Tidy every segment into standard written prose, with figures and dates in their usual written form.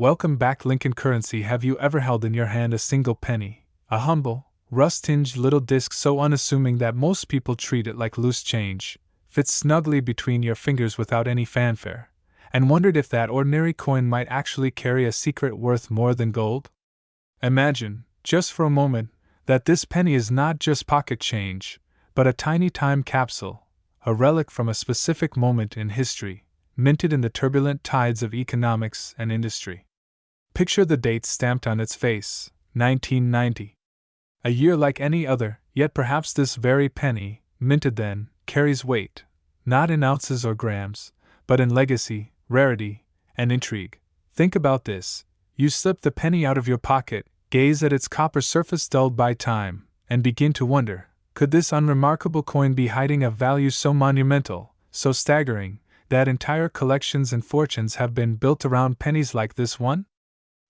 Welcome back, Lincoln Currency. Have you ever held in your hand a single penny, a humble, rust-tinged little disc so unassuming that most people treat it like loose change, fits snugly between your fingers without any fanfare, and wondered if that ordinary coin might actually carry a secret worth more than gold? Imagine, just for a moment, that this penny is not just pocket change, but a tiny time capsule, a relic from a specific moment in history, minted in the turbulent tides of economics and industry. Picture the date stamped on its face, 1990. A year like any other, yet perhaps this very penny, minted then, carries weight, not in ounces or grams, but in legacy, rarity, and intrigue. Think about this. You slip the penny out of your pocket, gaze at its copper surface dulled by time, and begin to wonder, could this unremarkable coin be hiding a value so monumental, so staggering, that entire collections and fortunes have been built around pennies like this one?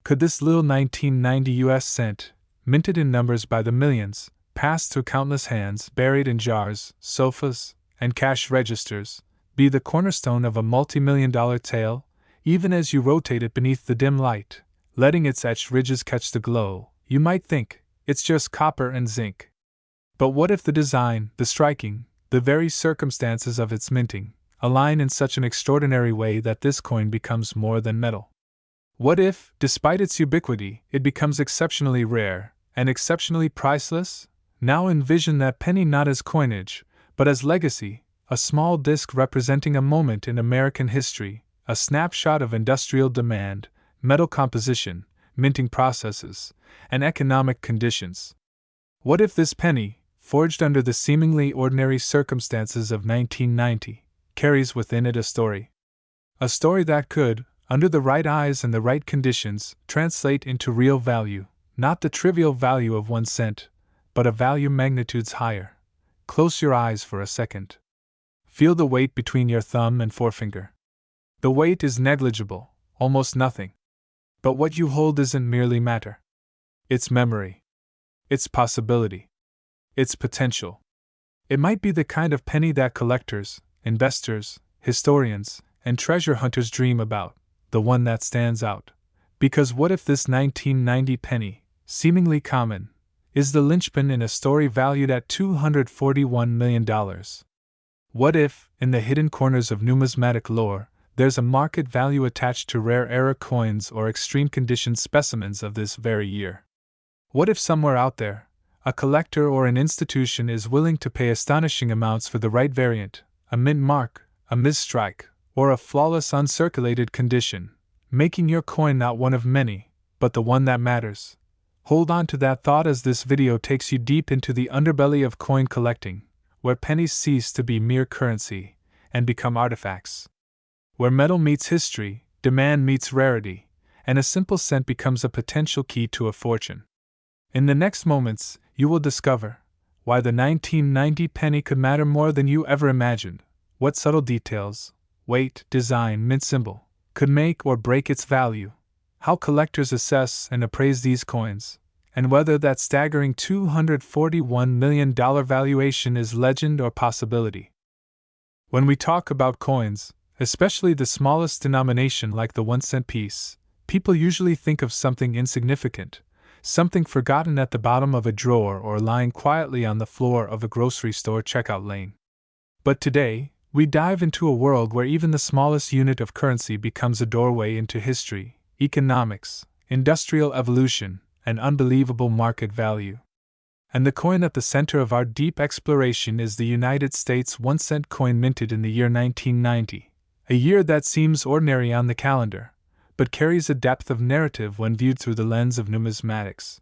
Could this little 1990 US cent, minted in numbers by the millions, passed through countless hands, buried in jars, sofas, and cash registers, be the cornerstone of a multi-million-dollar tale, even as you rotate it beneath the dim light, letting its etched ridges catch the glow? You might think, it's just copper and zinc. But what if the design, the striking, the very circumstances of its minting, align in such an extraordinary way that this coin becomes more than metal? What if, despite its ubiquity, it becomes exceptionally rare, and exceptionally priceless? Now envision that penny not as coinage, but as legacy, a small disc representing a moment in American history, a snapshot of industrial demand, metal composition, minting processes, and economic conditions. What if this penny, forged under the seemingly ordinary circumstances of 1990, carries within it a story? A story that could, under the right eyes and the right conditions, translate into real value, not the trivial value of 1 cent, but a value magnitudes higher. Close your eyes for a second. Feel the weight between your thumb and forefinger. The weight is negligible, almost nothing. But what you hold isn't merely matter. It's memory. It's possibility. It's potential. It might be the kind of penny that collectors, investors, historians, and treasure hunters dream about, the one that stands out. Because what if this 1990 penny, seemingly common, is the linchpin in a story valued at $241 million? What if, in the hidden corners of numismatic lore, there's a market value attached to rare era coins or extreme condition specimens of this very year? What if somewhere out there, a collector or an institution is willing to pay astonishing amounts for the right variant, a mint mark, a misstrike, or a flawless uncirculated condition, making your coin not one of many, but the one that matters? Hold on to that thought as this video takes you deep into the underbelly of coin collecting, where pennies cease to be mere currency and become artifacts. Where metal meets history, demand meets rarity, and a simple cent becomes a potential key to a fortune. In the next moments, you will discover why the 1990 penny could matter more than you ever imagined, what subtle details, weight, design, mint symbol, could make or break its value, how collectors assess and appraise these coins, and whether that staggering $241 million valuation is legend or possibility. When we talk about coins, especially the smallest denomination like the 1 cent piece, people usually think of something insignificant, something forgotten at the bottom of a drawer or lying quietly on the floor of a grocery store checkout lane. But today, we dive into a world where even the smallest unit of currency becomes a doorway into history, economics, industrial evolution, and unbelievable market value. And the coin at the center of our deep exploration is the United States 1 cent coin minted in the year 1990, a year that seems ordinary on the calendar, but carries a depth of narrative when viewed through the lens of numismatics.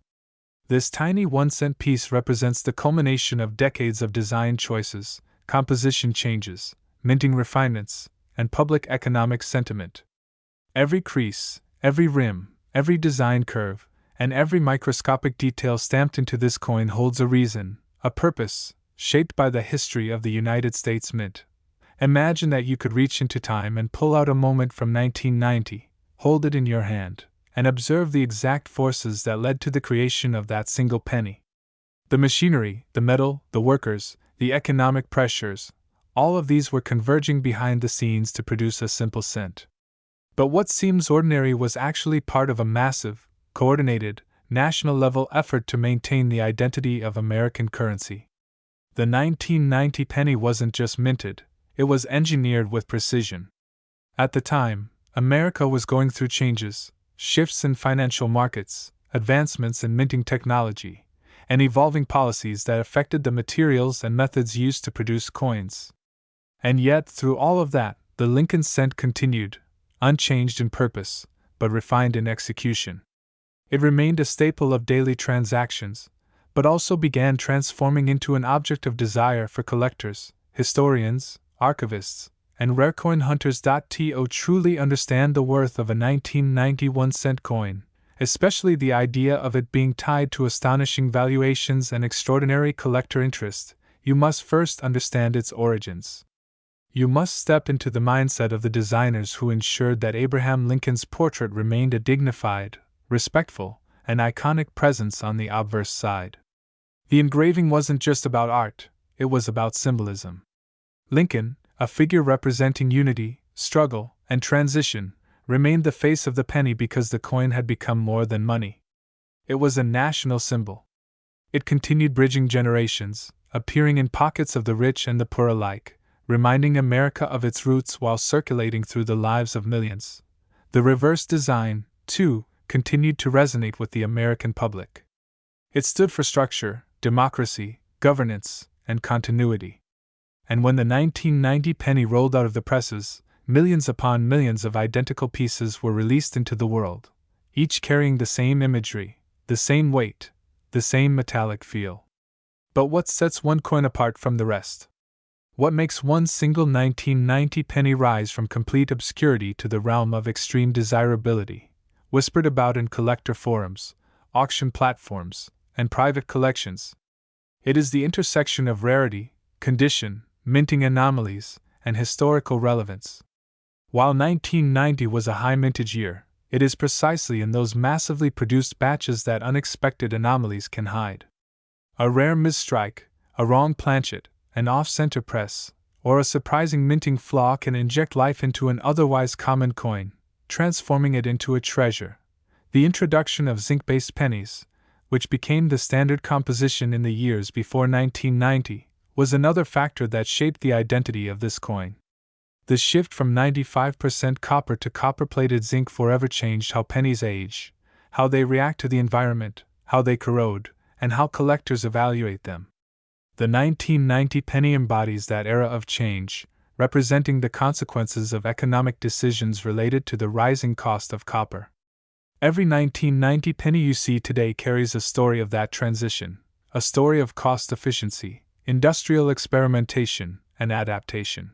This tiny 1 cent piece represents the culmination of decades of design choices, composition changes, minting refinements, and public economic sentiment. Every crease, every rim, every design curve, and every microscopic detail stamped into this coin holds a reason, a purpose, shaped by the history of the United States Mint. Imagine that you could reach into time and pull out a moment from 1990, hold it in your hand, and observe the exact forces that led to the creation of that single penny. The machinery, the metal, the workers, the economic pressures, all of these were converging behind the scenes to produce a simple cent. But what seems ordinary was actually part of a massive, coordinated, national-level effort to maintain the identity of American currency. The 1990 penny wasn't just minted, it was engineered with precision. At the time, America was going through changes, shifts in financial markets, advancements in minting technology, and evolving policies that affected the materials and methods used to produce coins. And yet, through all of that, the Lincoln cent continued, unchanged in purpose, but refined in execution. It remained a staple of daily transactions, but also began transforming into an object of desire for collectors, historians, archivists, and rare coin hunters. To truly understand the worth of a 1991 cent coin, especially the idea of it being tied to astonishing valuations and extraordinary collector interest, you must first understand its origins. You must step into the mindset of the designers who ensured that Abraham Lincoln's portrait remained a dignified, respectful, and iconic presence on the obverse side. The engraving wasn't just about art, it was about symbolism. Lincoln, a figure representing unity, struggle, and transition, remained the face of the penny because the coin had become more than money. It was a national symbol. It continued bridging generations, appearing in pockets of the rich and the poor alike, reminding America of its roots while circulating through the lives of millions. The reverse design, too, continued to resonate with the American public. It stood for structure, democracy, governance, and continuity. And when the 1990 penny rolled out of the presses, millions upon millions of identical pieces were released into the world, each carrying the same imagery, the same weight, the same metallic feel. But what sets one coin apart from the rest? What makes one single 1990 penny rise from complete obscurity to the realm of extreme desirability, whispered about in collector forums, auction platforms, and private collections? It is the intersection of rarity, condition, minting anomalies, and historical relevance. While 1990 was a high mintage year, it is precisely in those massively produced batches that unexpected anomalies can hide. A rare misstrike, a wrong planchet, an off-center press, or a surprising minting flaw can inject life into an otherwise common coin, transforming it into a treasure. The introduction of zinc-based pennies, which became the standard composition in the years before 1990, was another factor that shaped the identity of this coin. The shift from 95% copper to copper-plated zinc forever changed how pennies age, how they react to the environment, how they corrode, and how collectors evaluate them. The 1990 penny embodies that era of change, representing the consequences of economic decisions related to the rising cost of copper. Every 1990 penny you see today carries a story of that transition, a story of cost efficiency, industrial experimentation, and adaptation.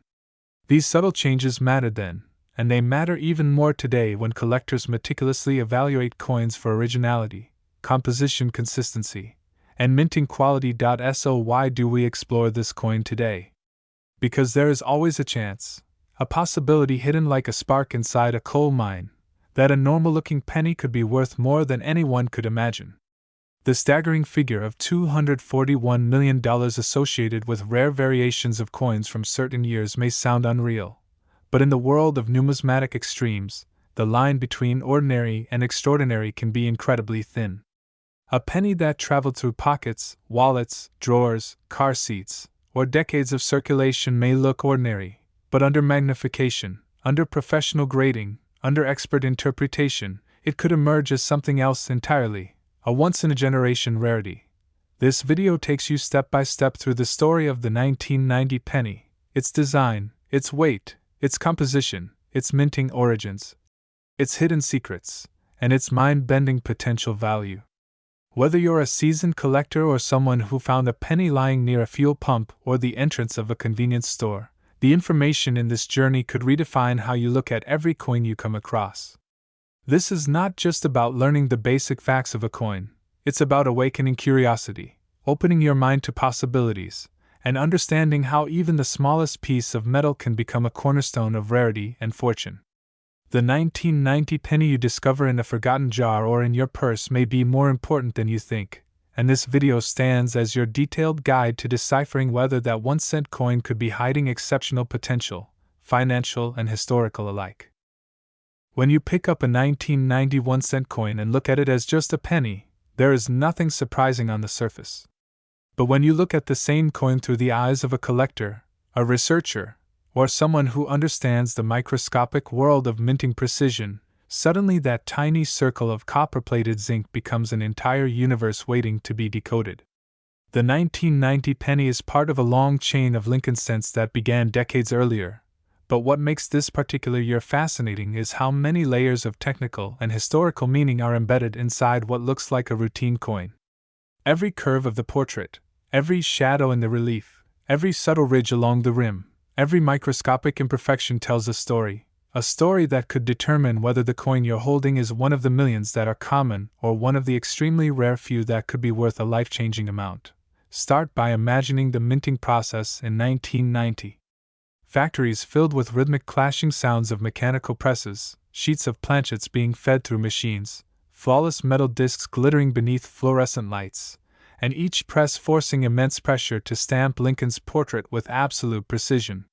These subtle changes mattered then, and they matter even more today when collectors meticulously evaluate coins for originality, composition consistency, and minting quality. So why do we explore this coin today? Because there is always a chance, a possibility hidden like a spark inside a coal mine, that a normal-looking penny could be worth more than anyone could imagine. The staggering figure of $241 million associated with rare variations of coins from certain years may sound unreal, but in the world of numismatic extremes, the line between ordinary and extraordinary can be incredibly thin. A penny that traveled through pockets, wallets, drawers, car seats, or decades of circulation may look ordinary, but under magnification, under professional grading, under expert interpretation, it could emerge as something else entirely, a once-in-a-generation rarity. This video takes you step by step through the story of the 1990 penny, its design, its weight, its composition, its minting origins, its hidden secrets, and its mind-bending potential value. Whether you're a seasoned collector or someone who found a penny lying near a fuel pump or the entrance of a convenience store, the information in this journey could redefine how you look at every coin you come across. This is not just about learning the basic facts of a coin, it's about awakening curiosity, opening your mind to possibilities, and understanding how even the smallest piece of metal can become a cornerstone of rarity and fortune. The 1990 penny you discover in a forgotten jar or in your purse may be more important than you think, and this video stands as your detailed guide to deciphering whether that 1-cent coin could be hiding exceptional potential, financial and historical alike. When you pick up a 1991-cent coin and look at it as just a penny, there is nothing surprising on the surface. But when you look at the same coin through the eyes of a collector, a researcher, or someone who understands the microscopic world of minting precision, suddenly that tiny circle of copper-plated zinc becomes an entire universe waiting to be decoded. The 1990 penny is part of a long chain of Lincoln cents that began decades earlier, but what makes this particular year fascinating is how many layers of technical and historical meaning are embedded inside what looks like a routine coin. Every curve of the portrait, every shadow in the relief, every subtle ridge along the rim, every microscopic imperfection tells a story that could determine whether the coin you're holding is one of the millions that are common or one of the extremely rare few that could be worth a life-changing amount. Start by imagining the minting process in 1990. Factories filled with rhythmic clashing sounds of mechanical presses, sheets of planchets being fed through machines, flawless metal discs glittering beneath fluorescent lights, and each press forcing immense pressure to stamp Lincoln's portrait with absolute precision.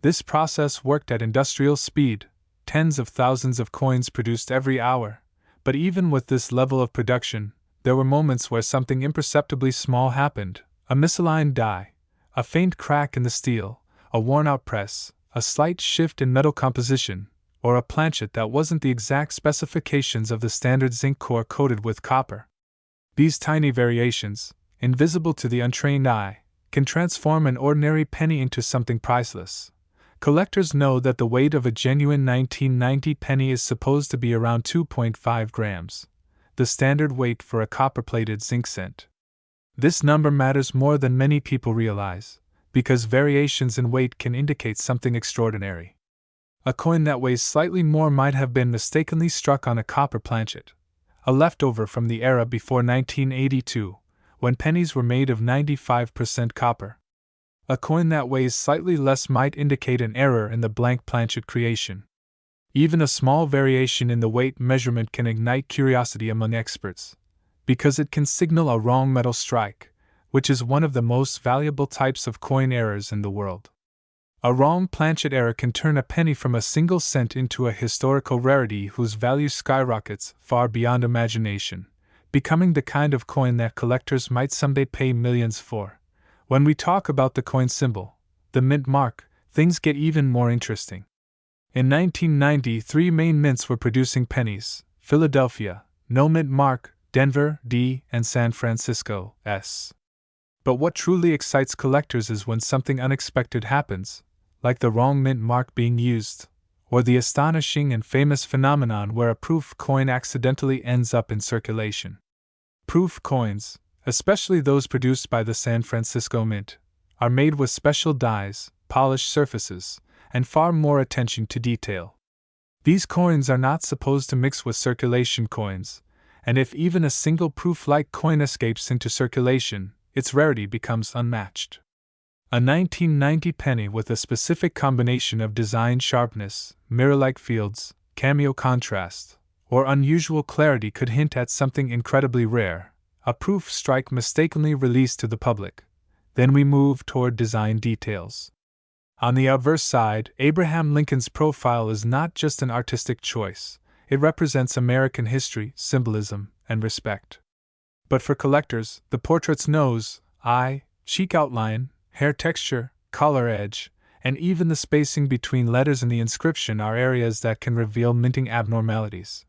This process worked at industrial speed, tens of thousands of coins produced every hour, but even with this level of production, there were moments where something imperceptibly small happened: a misaligned die, a faint crack in the steel, a worn-out press, a slight shift in metal composition, or a planchet that wasn't the exact specifications of the standard zinc core coated with copper. These tiny variations, invisible to the untrained eye, can transform an ordinary penny into something priceless. Collectors know that the weight of a genuine 1990 penny is supposed to be around 2.5 grams, the standard weight for a copper-plated zinc cent. This number matters more than many people realize, because variations in weight can indicate something extraordinary. A coin that weighs slightly more might have been mistakenly struck on a copper planchet, a leftover from the era before 1982, when pennies were made of 95% copper. A coin that weighs slightly less might indicate an error in the blank planchet creation. Even a small variation in the weight measurement can ignite curiosity among experts, because it can signal a wrong metal strike, which is one of the most valuable types of coin errors in the world. A wrong planchet error can turn a penny from a single cent into a historical rarity whose value skyrockets far beyond imagination, becoming the kind of coin that collectors might someday pay millions for. When we talk about the coin symbol, the mint mark, things get even more interesting. In 1990, three main mints were producing pennies: Philadelphia, no mint mark; Denver, D, and San Francisco, S. But what truly excites collectors is when something unexpected happens, like the wrong mint mark being used, or the astonishing and famous phenomenon where a proof coin accidentally ends up in circulation. Proof coins, especially those produced by the San Francisco Mint, are made with special dies, polished surfaces, and far more attention to detail. These coins are not supposed to mix with circulation coins, and if even a single proof-like coin escapes into circulation, its rarity becomes unmatched. A 1990 penny with a specific combination of design sharpness, mirror-like fields, cameo contrast, or unusual clarity could hint at something incredibly rare, a proof strike mistakenly released to the public. Then we move toward design details. On the obverse side, Abraham Lincoln's profile is not just an artistic choice, it represents American history, symbolism, and respect. But for collectors, the portrait's nose, eye, cheek outline, hair texture, collar edge, and even the spacing between letters in the inscription are areas that can reveal minting abnormalities.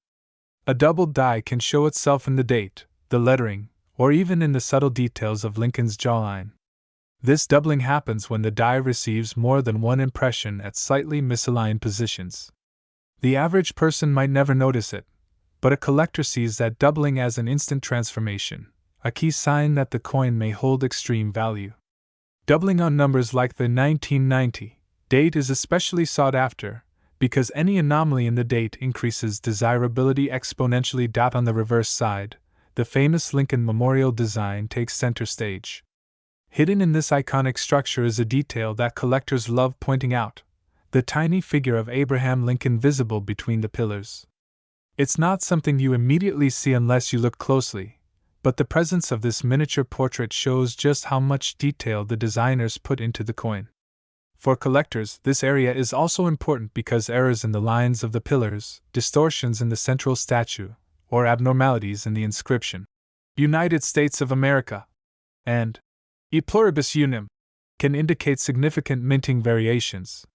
A doubled die can show itself in the date, the lettering, or even in the subtle details of Lincoln's jawline. This doubling happens when the die receives more than one impression at slightly misaligned positions. The average person might never notice it, but a collector sees that doubling as an instant transformation, a key sign that the coin may hold extreme value. Doubling on numbers like the 1990 date is especially sought after, because any anomaly in the date increases desirability exponentially. On the reverse side, the famous Lincoln Memorial design takes center stage. Hidden in this iconic structure is a detail that collectors love pointing out: the tiny figure of Abraham Lincoln visible between the pillars. It's not something you immediately see unless you look closely, but the presence of this miniature portrait shows just how much detail the designers put into the coin. For collectors, this area is also important because errors in the lines of the pillars, distortions in the central statue, or abnormalities in the inscription, United States of America, and E pluribus unum, can indicate significant minting variations.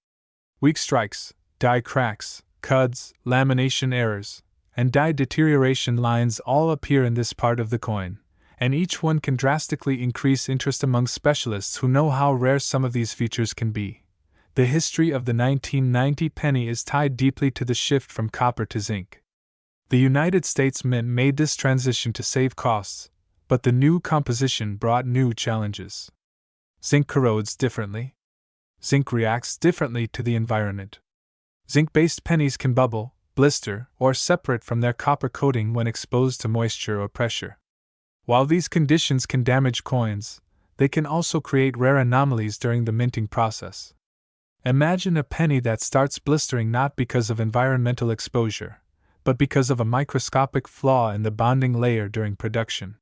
Weak strikes, die cracks, cuds, lamination errors, and die deterioration lines all appear in this part of the coin, and each one can drastically increase interest among specialists who know how rare some of these features can be. The history of the 1990 penny is tied deeply to the shift from copper to zinc. The United States Mint made this transition to save costs, but the new composition brought new challenges. Zinc corrodes differently. Zinc reacts differently to the environment. Zinc-based pennies can bubble, blister, or separate from their copper coating when exposed to moisture or pressure. While these conditions can damage coins, they can also create rare anomalies during the minting process. Imagine a penny that starts blistering not because of environmental exposure, but because of a microscopic flaw in the bonding layer during production.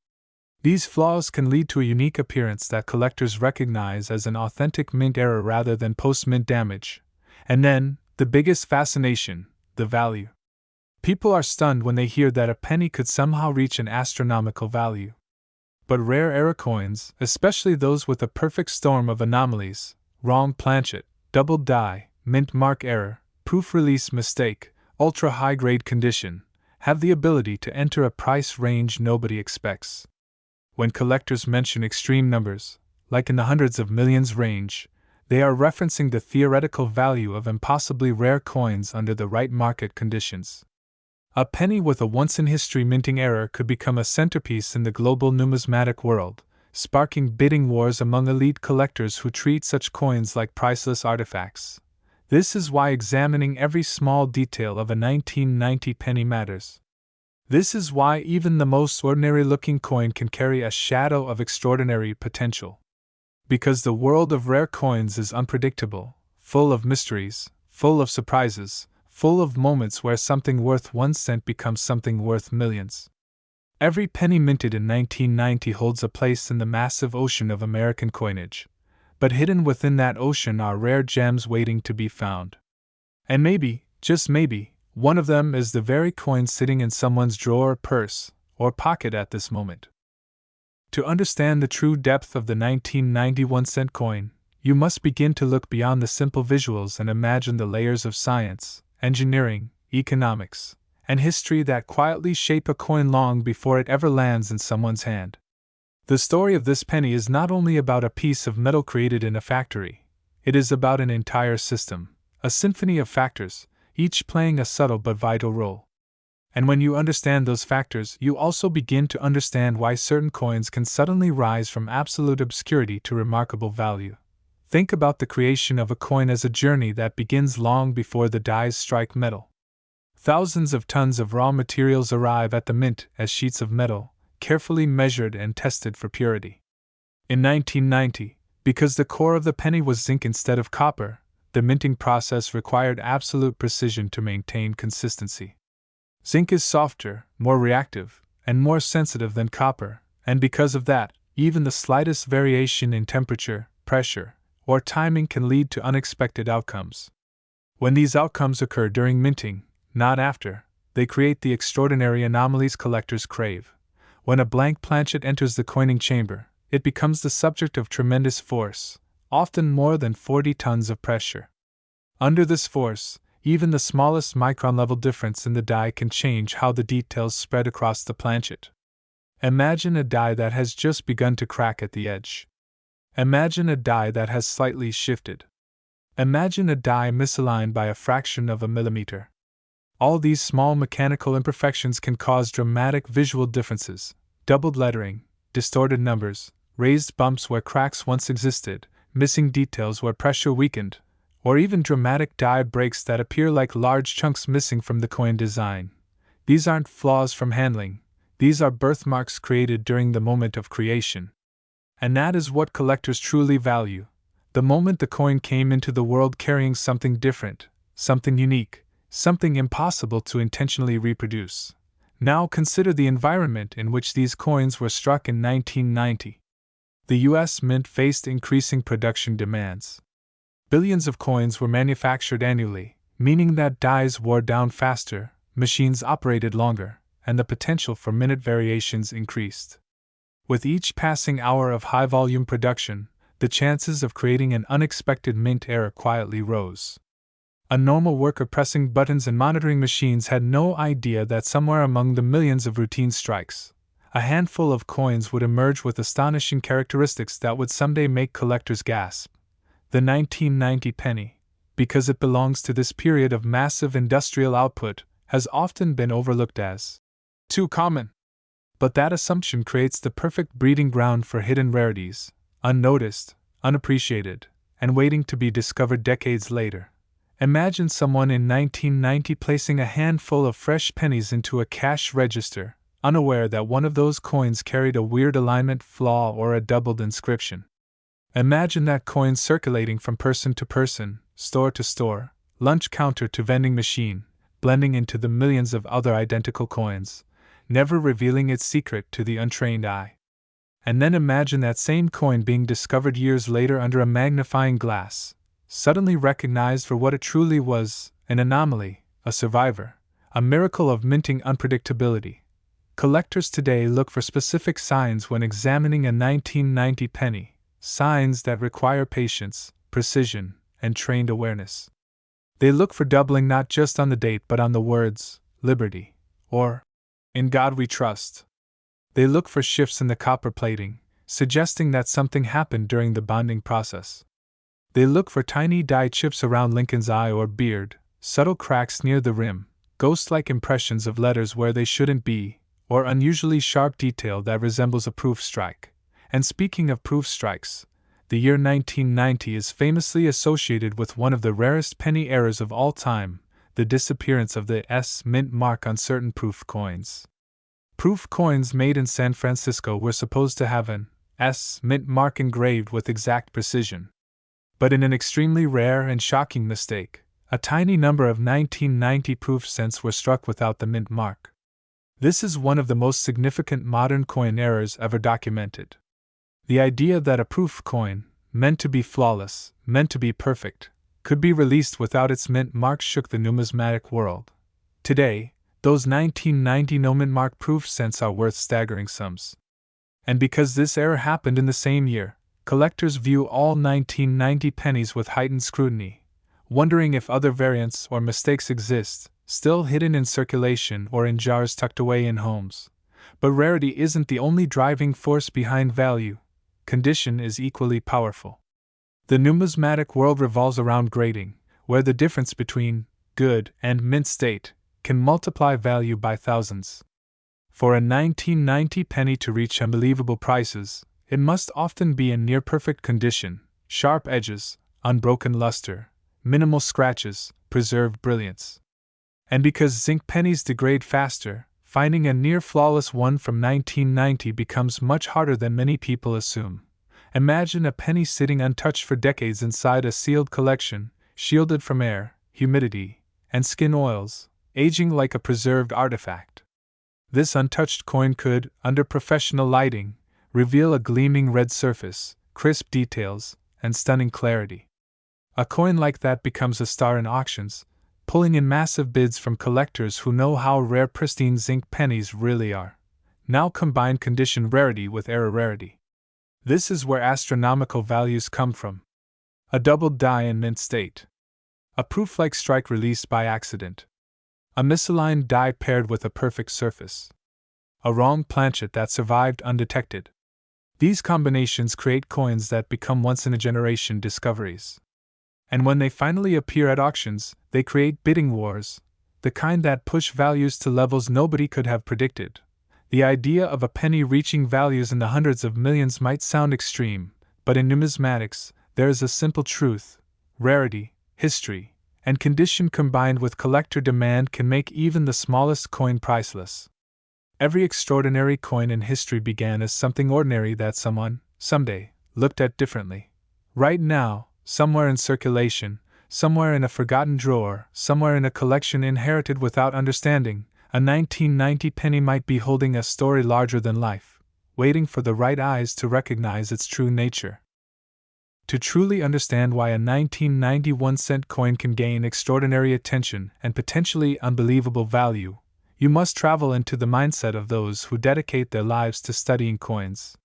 These flaws can lead to a unique appearance that collectors recognize as an authentic mint error rather than post-mint damage. And then, the biggest fascination, the value. People are stunned when they hear that a penny could somehow reach an astronomical value. But rare error coins, especially those with a perfect storm of anomalies, wrong planchet, double die, mint mark error, proof release mistake, ultra high-grade condition, have the ability to enter a price range nobody expects. When collectors mention extreme numbers, like in the hundreds of millions range, they are referencing the theoretical value of impossibly rare coins under the right market conditions. A penny with a once-in-history minting error could become a centerpiece in the global numismatic world, sparking bidding wars among elite collectors who treat such coins like priceless artifacts. This is why examining every small detail of a 1990 penny matters. This is why even the most ordinary-looking coin can carry a shadow of extraordinary potential. Because the world of rare coins is unpredictable, full of mysteries, full of surprises, full of moments where something worth 1 cent becomes something worth millions. Every penny minted in 1990 holds a place in the massive ocean of American coinage, but hidden within that ocean are rare gems waiting to be found. And maybe, just maybe, one of them is the very coin sitting in someone's drawer, purse, or pocket at this moment. To understand the true depth of the 1991 cent coin, you must begin to look beyond the simple visuals and imagine the layers of science, engineering, economics, and history that quietly shape a coin long before it ever lands in someone's hand. The story of this penny is not only about a piece of metal created in a factory, it is about an entire system, a symphony of factors, each playing a subtle but vital role. And when you understand those factors, you also begin to understand why certain coins can suddenly rise from absolute obscurity to remarkable value. Think about the creation of a coin as a journey that begins long before the dies strike metal. Thousands of tons of raw materials arrive at the mint as sheets of metal, carefully measured and tested for purity. In 1990, because the core of the penny was zinc instead of copper, the minting process required absolute precision to maintain consistency. Zinc is softer, more reactive, and more sensitive than copper, and because of that, even the slightest variation in temperature, pressure, or timing can lead to unexpected outcomes. When these outcomes occur during minting, not after, they create the extraordinary anomalies collectors crave. When a blank planchet enters the coining chamber, it becomes the subject of tremendous force, often more than 40 tons of pressure. Under this force, even the smallest micron-level difference in the die can change how the details spread across the planchet. Imagine a die that has just begun to crack at the edge. Imagine a die that has slightly shifted. Imagine a die misaligned by a fraction of a millimeter. All these small mechanical imperfections can cause dramatic visual differences: doubled lettering, distorted numbers, raised bumps where cracks once existed, missing details where pressure weakened, or even dramatic die breaks that appear like large chunks missing from the coin design. These aren't flaws from handling, these are birthmarks created during the moment of creation. And that is what collectors truly value: the moment the coin came into the world carrying something different, something unique, something impossible to intentionally reproduce. Now consider the environment in which these coins were struck in 1990. The U.S. Mint faced increasing production demands. Billions of coins were manufactured annually, meaning that dies wore down faster, machines operated longer, and the potential for minute variations increased. With each passing hour of high-volume production, the chances of creating an unexpected mint error quietly rose. A normal worker pressing buttons and monitoring machines had no idea that somewhere among the millions of routine strikes, a handful of coins would emerge with astonishing characteristics that would someday make collectors gasp. The 1990 penny, because it belongs to this period of massive industrial output, has often been overlooked as too common. But that assumption creates the perfect breeding ground for hidden rarities, unnoticed, unappreciated, and waiting to be discovered decades later. Imagine someone in 1990 placing a handful of fresh pennies into a cash register, unaware that one of those coins carried a weird alignment flaw or a doubled inscription. Imagine that coin circulating from person to person, store to store, lunch counter to vending machine, blending into the millions of other identical coins, never revealing its secret to the untrained eye. And then imagine that same coin being discovered years later under a magnifying glass, suddenly recognized for what it truly was, an anomaly, a survivor, a miracle of minting unpredictability. Collectors today look for specific signs when examining a 1990 penny, signs that require patience, precision, and trained awareness. They look for doubling not just on the date but on the words, liberty, or, in God we trust. They look for shifts in the copper plating, suggesting that something happened during the bonding process. They look for tiny dye chips around Lincoln's eye or beard, subtle cracks near the rim, ghost-like impressions of letters where they shouldn't be, or unusually sharp detail that resembles a proof strike. And speaking of proof strikes, the year 1990 is famously associated with one of the rarest penny errors of all time, the disappearance of the S mint mark on certain proof coins. Proof coins made in San Francisco were supposed to have an S mint mark engraved with exact precision. But in an extremely rare and shocking mistake, a tiny number of 1990 proof cents were struck without the mint mark. This is one of the most significant modern coin errors ever documented. The idea that a proof coin, meant to be flawless, meant to be perfect, could be released without its mint mark shook the numismatic world. Today, those 1990 no mint mark proof cents are worth staggering sums. And because this error happened in the same year, collectors view all 1990 pennies with heightened scrutiny, wondering if other variants or mistakes exist, still hidden in circulation or in jars tucked away in homes. But rarity isn't the only driving force behind value. Condition is equally powerful. The numismatic world revolves around grading, where the difference between good and mint state can multiply value by thousands. For a 1990 penny to reach unbelievable prices, it must often be in near-perfect condition, sharp edges, unbroken luster, minimal scratches, preserved brilliance. And because zinc pennies degrade faster, finding a near-flawless one from 1990 becomes much harder than many people assume. Imagine a penny sitting untouched for decades inside a sealed collection, shielded from air, humidity, and skin oils, aging like a preserved artifact. This untouched coin could, under professional lighting, reveal a gleaming red surface, crisp details, and stunning clarity. A coin like that becomes a star in auctions, pulling in massive bids from collectors who know how rare pristine zinc pennies really are. Now combine condition rarity with error rarity. This is where astronomical values come from. A doubled die in mint state. A proof-like strike released by accident. A misaligned die paired with a perfect surface. A wrong planchet that survived undetected. These combinations create coins that become once-in-a-generation discoveries. And when they finally appear at auctions, they create bidding wars, the kind that push values to levels nobody could have predicted. The idea of a penny reaching values in the hundreds of millions might sound extreme, but in numismatics, there is a simple truth: rarity, history, and condition combined with collector demand can make even the smallest coin priceless. Every extraordinary coin in history began as something ordinary that someone, someday, looked at differently. Right now, somewhere in circulation, somewhere in a forgotten drawer, somewhere in a collection inherited without understanding, a 1990 penny might be holding a story larger than life, waiting for the right eyes to recognize its true nature. To truly understand why a 1991-cent coin can gain extraordinary attention and potentially unbelievable value, you must travel into the mindset of those who dedicate their lives to studying coins.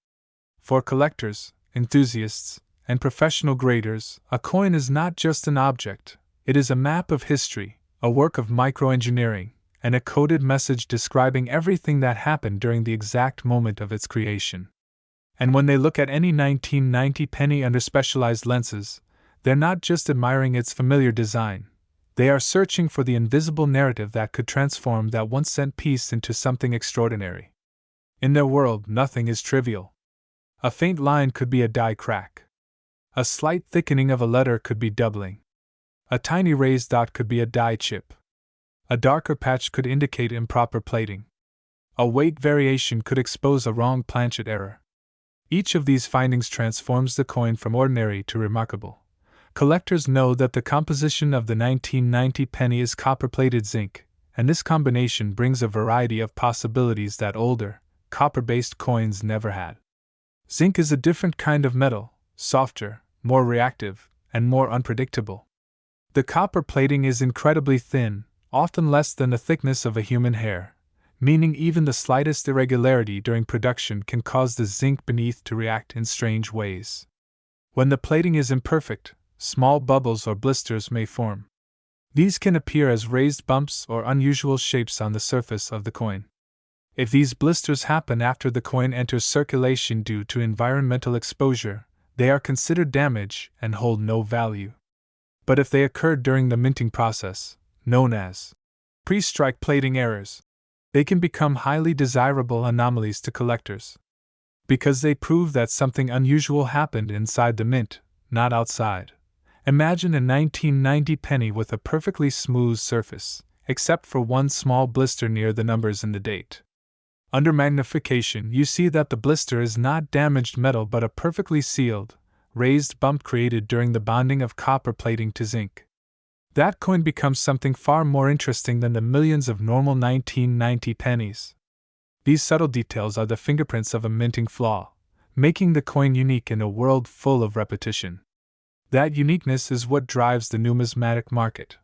For collectors, enthusiasts, and professional graders, a coin is not just an object, it is a map of history, a work of microengineering, and a coded message describing everything that happened during the exact moment of its creation. And when they look at any 1990 penny under specialized lenses, they're not just admiring its familiar design, they are searching for the invisible narrative that could transform that 1-cent piece into something extraordinary. In their world, nothing is trivial. A faint line could be a die crack. A slight thickening of a letter could be doubling. A tiny raised dot could be a die chip. A darker patch could indicate improper plating. A weight variation could expose a wrong planchet error. Each of these findings transforms the coin from ordinary to remarkable. Collectors know that the composition of the 1990 penny is copper-plated zinc, and this combination brings a variety of possibilities that older, copper-based coins never had. Zinc is a different kind of metal, softer, more reactive, and more unpredictable. The copper plating is incredibly thin, often less than the thickness of a human hair, meaning even the slightest irregularity during production can cause the zinc beneath to react in strange ways. When the plating is imperfect, small bubbles or blisters may form. These can appear as raised bumps or unusual shapes on the surface of the coin. If these blisters happen after the coin enters circulation due to environmental exposure, they are considered damage and hold no value. But if they occurred during the minting process, known as pre-strike plating errors, they can become highly desirable anomalies to collectors. Because they prove that something unusual happened inside the mint, not outside. Imagine a 1990 penny with a perfectly smooth surface, except for one small blister near the numbers and the date. Under magnification, you see that the blister is not damaged metal but a perfectly sealed, raised bump created during the bonding of copper plating to zinc. That coin becomes something far more interesting than the millions of normal 1990 pennies. These subtle details are the fingerprints of a minting flaw, making the coin unique in a world full of repetition. That uniqueness is what drives the numismatic market.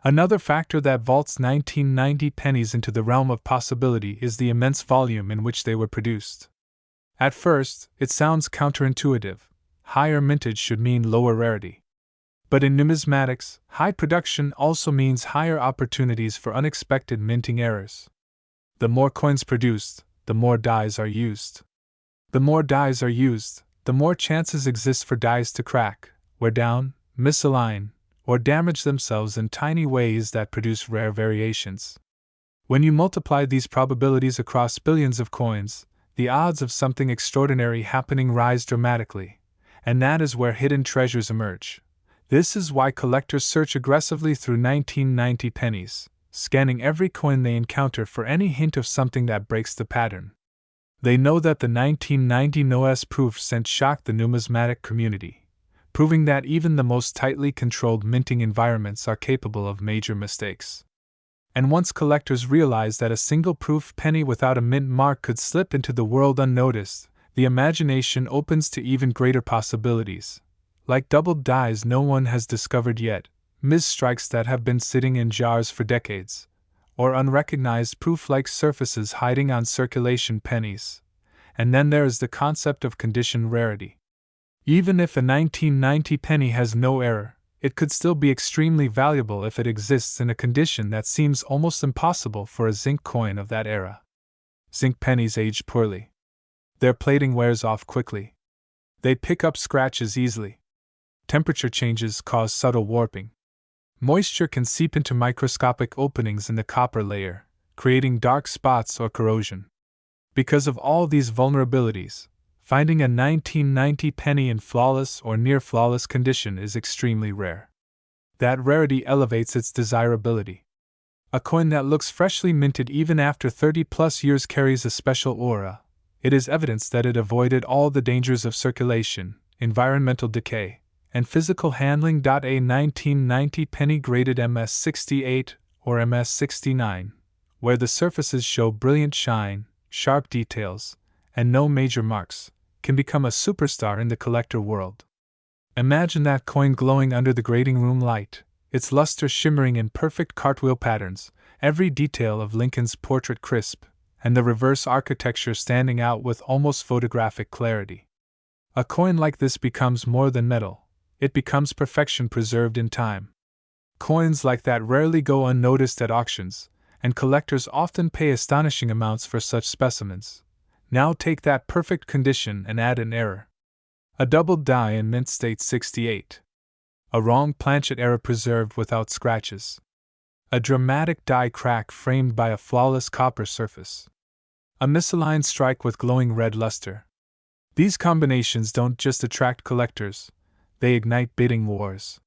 Another factor that vaults 1990 pennies into the realm of possibility is the immense volume in which they were produced. At first, it sounds counterintuitive. Higher mintage should mean lower rarity. But in numismatics, high production also means higher opportunities for unexpected minting errors. The more coins produced, the more dies are used. The more dies are used, the more chances exist for dies to crack, wear down, misalign, or damage themselves in tiny ways that produce rare variations. When you multiply these probabilities across billions of coins, the odds of something extraordinary happening rise dramatically, and that is where hidden treasures emerge. This is why collectors search aggressively through 1990 pennies, scanning every coin they encounter for any hint of something that breaks the pattern. They know that the 1990 NOS proof sent shocked the numismatic community, proving that even the most tightly controlled minting environments are capable of major mistakes. And once collectors realize that a single proof penny without a mint mark could slip into the world unnoticed, the imagination opens to even greater possibilities. Like doubled dies no one has discovered yet, misstrikes that have been sitting in jars for decades, or unrecognized proof-like surfaces hiding on circulation pennies. And then there is the concept of condition rarity. Even if a 1990 penny has no error, it could still be extremely valuable if it exists in a condition that seems almost impossible for a zinc coin of that era. Zinc pennies age poorly. Their plating wears off quickly. They pick up scratches easily. Temperature changes cause subtle warping. Moisture can seep into microscopic openings in the copper layer, creating dark spots or corrosion. Because of all these vulnerabilities, finding a 1990 penny in flawless or near-flawless condition is extremely rare. That rarity elevates its desirability. A coin that looks freshly minted even after 30-plus years carries a special aura. It is evidence that it avoided all the dangers of circulation, environmental decay, and physical handling. A 1990 penny graded MS68 or MS69, where the surfaces show brilliant shine, sharp details, and no major marks, can become a superstar in the collector world. Imagine that coin glowing under the grating room light, its luster shimmering in perfect cartwheel patterns, every detail of Lincoln's portrait crisp, and the reverse architecture standing out with almost photographic clarity. A coin like this becomes more than metal, it becomes perfection preserved in time. Coins like that rarely go unnoticed at auctions, and collectors often pay astonishing amounts for such specimens. Now take that perfect condition and add an error. A doubled die in mint state 68. A wrong planchet error preserved without scratches. A dramatic die crack framed by a flawless copper surface. A misaligned strike with glowing red luster. These combinations don't just attract collectors, they ignite bidding wars.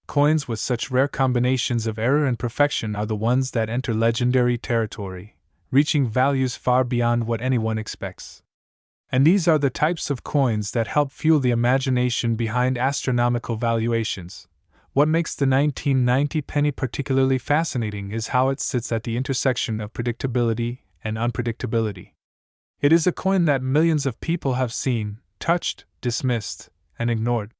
Coins with such rare combinations of error and perfection are the ones that enter legendary territory, reaching values far beyond what anyone expects. And these are the types of coins that help fuel the imagination behind astronomical valuations. What makes the 1990 penny particularly fascinating is how it sits at the intersection of predictability and unpredictability. It is a coin that millions of people have seen, touched, dismissed, and ignored.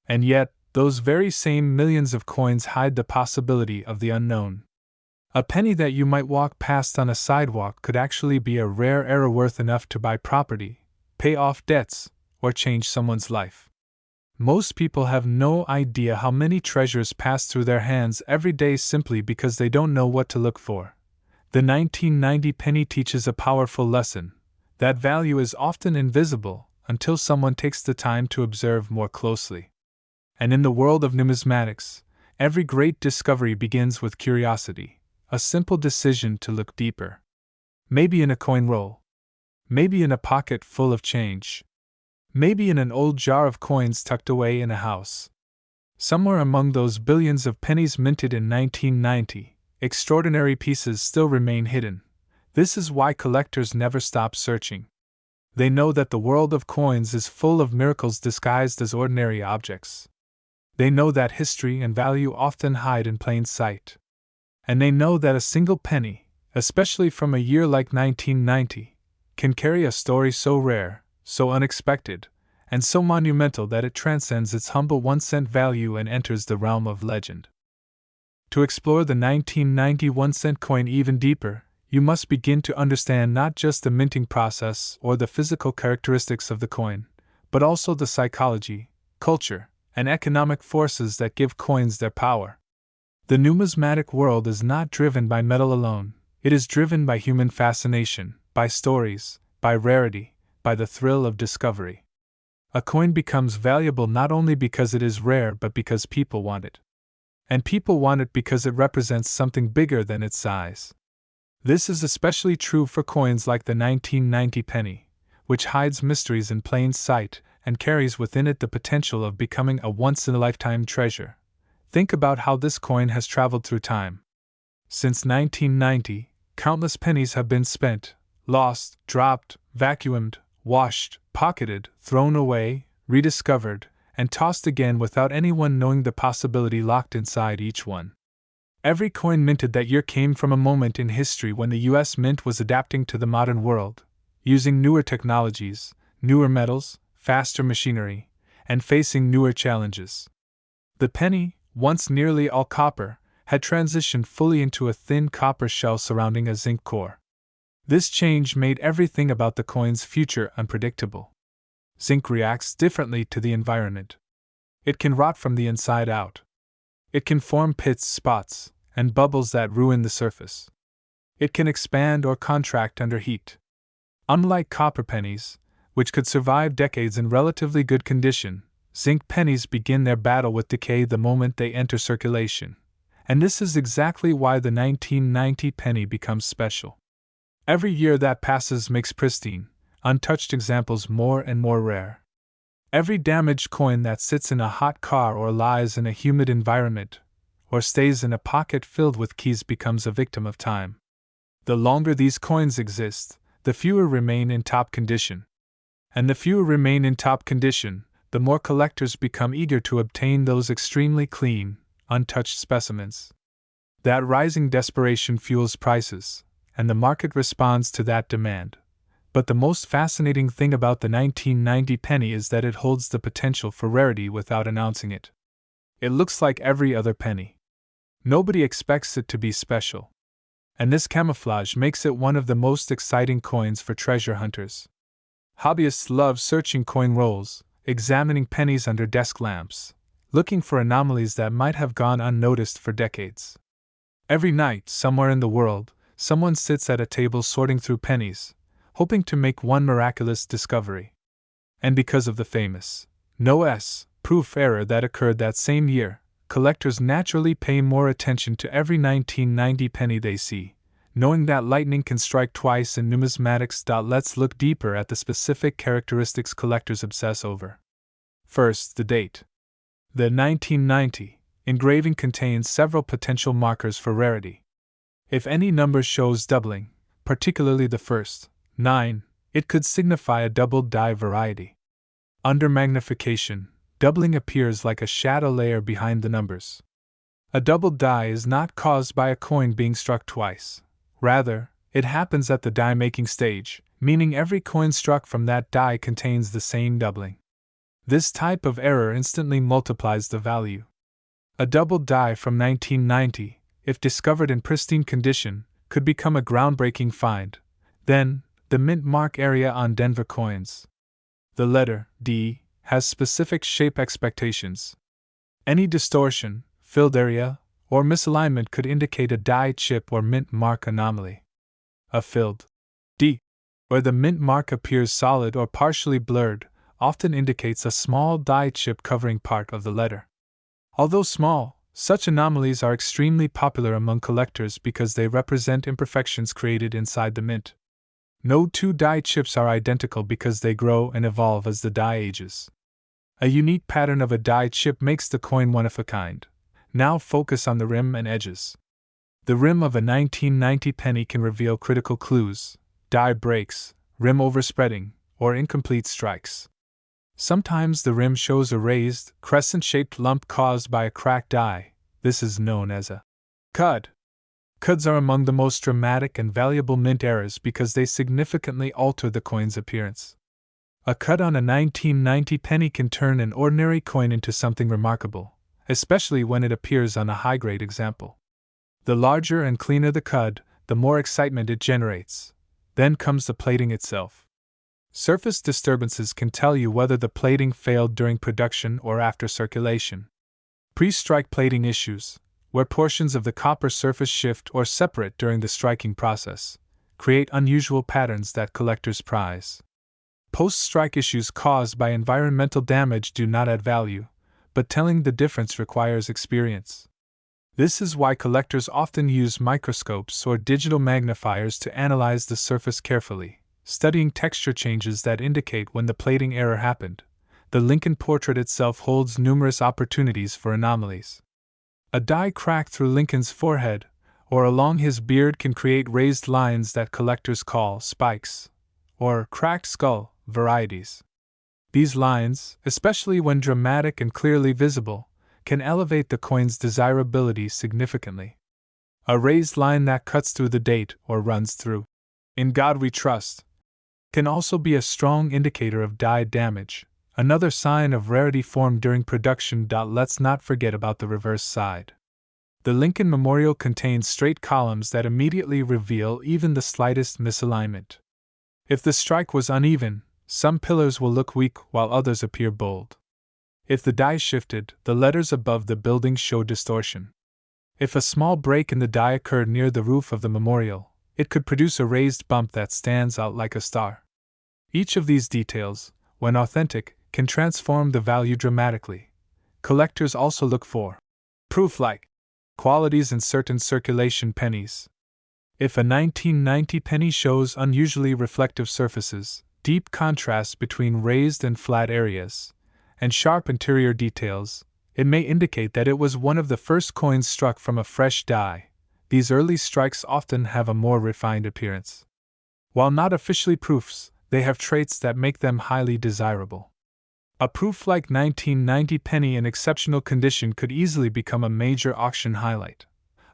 And yet, those very same millions of coins hide the possibility of the unknown. A penny that you might walk past on a sidewalk could actually be a rare error worth enough to buy property, pay off debts, or change someone's life. Most people have no idea how many treasures pass through their hands every day simply because they don't know what to look for. The 1990 penny teaches a powerful lesson: that value is often invisible until someone takes the time to observe more closely. And in the world of numismatics, every great discovery begins with curiosity, a simple decision to look deeper. Maybe in a coin roll. Maybe in a pocket full of change. Maybe in an old jar of coins tucked away in a house. Somewhere among those billions of pennies minted in 1990, extraordinary pieces still remain hidden. This is why collectors never stop searching. They know that the world of coins is full of miracles disguised as ordinary objects. They know that history and value often hide in plain sight. And they know that a single penny, especially from a year like 1990, can carry a story so rare, so unexpected, and so monumental that it transcends its humble 1-cent value and enters the realm of legend. To explore the 1990 1-cent coin even deeper, you must begin to understand not just the minting process or the physical characteristics of the coin, but also the psychology, culture, and economic forces that give coins their power. The numismatic world is not driven by metal alone, it is driven by human fascination, by stories, by rarity, by the thrill of discovery. A coin becomes valuable not only because it is rare but because people want it. And people want it because it represents something bigger than its size. This is especially true for coins like the 1990 penny, which hides mysteries in plain sight and carries within it the potential of becoming a once-in-a-lifetime treasure. Think about how this coin has traveled through time. Since 1990, countless pennies have been spent, lost, dropped, vacuumed, washed, pocketed, thrown away, rediscovered, and tossed again without anyone knowing the possibility locked inside each one. Every coin minted that year came from a moment in history when the U.S. Mint was adapting to the modern world, using newer technologies, newer metals, faster machinery, and facing newer challenges. The penny, once nearly all copper, had transitioned fully into a thin copper shell surrounding a zinc core. This change made everything about the coin's future unpredictable. Zinc reacts differently to the environment. It can rot from the inside out. It can form pits, spots, and bubbles that ruin the surface. It can expand or contract under heat. Unlike copper pennies, which could survive decades in relatively good condition, zinc pennies begin their battle with decay the moment they enter circulation. And this is exactly why the 1990 penny becomes special. Every year that passes makes pristine, untouched examples more and more rare. Every damaged coin that sits in a hot car or lies in a humid environment, or stays in a pocket filled with keys becomes a victim of time. The longer these coins exist, the fewer remain in top condition. And the fewer remain in top condition, the more collectors become eager to obtain those extremely clean, untouched specimens. That rising desperation fuels prices, and the market responds to that demand. But the most fascinating thing about the 1990 penny is that it holds the potential for rarity without announcing it. It looks like every other penny. Nobody expects it to be special. And this camouflage makes it one of the most exciting coins for treasure hunters. Hobbyists love searching coin rolls, examining pennies under desk lamps, looking for anomalies that might have gone unnoticed for decades. Every night, somewhere in the world, someone sits at a table sorting through pennies, hoping to make one miraculous discovery. And because of the famous proof error that occurred that same year, collectors naturally pay more attention to every 1990 penny they see, knowing that lightning can strike twice in numismatics. Let's look deeper at the specific characteristics collectors obsess over. First, the date. The 1990 engraving contains several potential markers for rarity. If any number shows doubling, particularly the first 9, it could signify a double die variety. Under magnification, doubling appears like a shadow layer behind the numbers. A double die is not caused by a coin being struck twice. Rather, it happens at the die-making stage, meaning every coin struck from that die contains the same doubling. This type of error instantly multiplies the value. A double die from 1990, if discovered in pristine condition, could become a groundbreaking find. Then, the mint mark area on Denver coins. The letter D has specific shape expectations. Any distortion, filled area, or misalignment could indicate a die chip or mint mark anomaly. A filled D, where the mint mark appears solid or partially blurred, often indicates a small die chip covering part of the letter. Although small, such anomalies are extremely popular among collectors because they represent imperfections created inside the mint. No two die chips are identical because they grow and evolve as the die ages. A unique pattern of a die chip makes the coin one of a kind. Now focus on the rim and edges. The rim of a 1990 penny can reveal critical clues: die breaks, rim overspreading, or incomplete strikes. Sometimes the rim shows a raised, crescent-shaped lump caused by a cracked die. This is known as a cud. Cuds are among the most dramatic and valuable mint errors because they significantly alter the coin's appearance. A cud on a 1990 penny can turn an ordinary coin into something remarkable, especially when it appears on a high-grade example. The larger and cleaner the cud, the more excitement it generates. Then comes the plating itself. Surface disturbances can tell you whether the plating failed during production or after circulation. Pre-strike plating issues, where portions of the copper surface shift or separate during the striking process, create unusual patterns that collectors prize. Post-strike issues caused by environmental damage do not add value, but telling the difference requires experience. This is why collectors often use microscopes or digital magnifiers to analyze the surface carefully, studying texture changes that indicate when the plating error happened. The Lincoln portrait itself holds numerous opportunities for anomalies. A die crack through Lincoln's forehead or along his beard can create raised lines that collectors call spikes, or cracked skull varieties. These lines, especially when dramatic and clearly visible, can elevate the coin's desirability significantly. A raised line that cuts through the date or runs through "In God We Trust" can also be a strong indicator of die damage, another sign of rarity formed during production. Let's not forget about the reverse side. The Lincoln Memorial contains straight columns that immediately reveal even the slightest misalignment. If the strike was uneven, some pillars will look weak while others appear bold. If the die shifted, the letters above the building show distortion. If a small break in the die occurred near the roof of the memorial, it could produce a raised bump that stands out like a star. Each of these details, when authentic, can transform the value dramatically. Collectors also look for proof-like qualities in certain circulation pennies. If a 1990 penny shows unusually reflective surfaces, deep contrast between raised and flat areas, and sharp interior details, it may indicate that it was one of the first coins struck from a fresh die. These early strikes often have a more refined appearance. While not officially proofs, they have traits that make them highly desirable. A proof-like 1990 penny in exceptional condition could easily become a major auction highlight.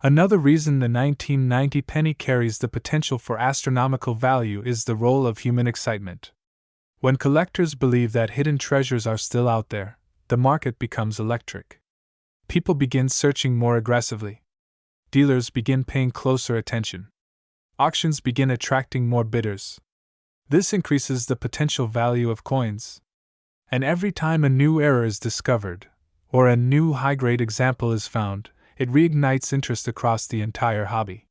Another reason the 1990 penny carries the potential for astronomical value is the role of human excitement. When collectors believe that hidden treasures are still out there, the market becomes electric. People begin searching more aggressively. Dealers begin paying closer attention. Auctions begin attracting more bidders. This increases the potential value of coins. And every time a new error is discovered, or a new high-grade example is found, it reignites interest across the entire hobby.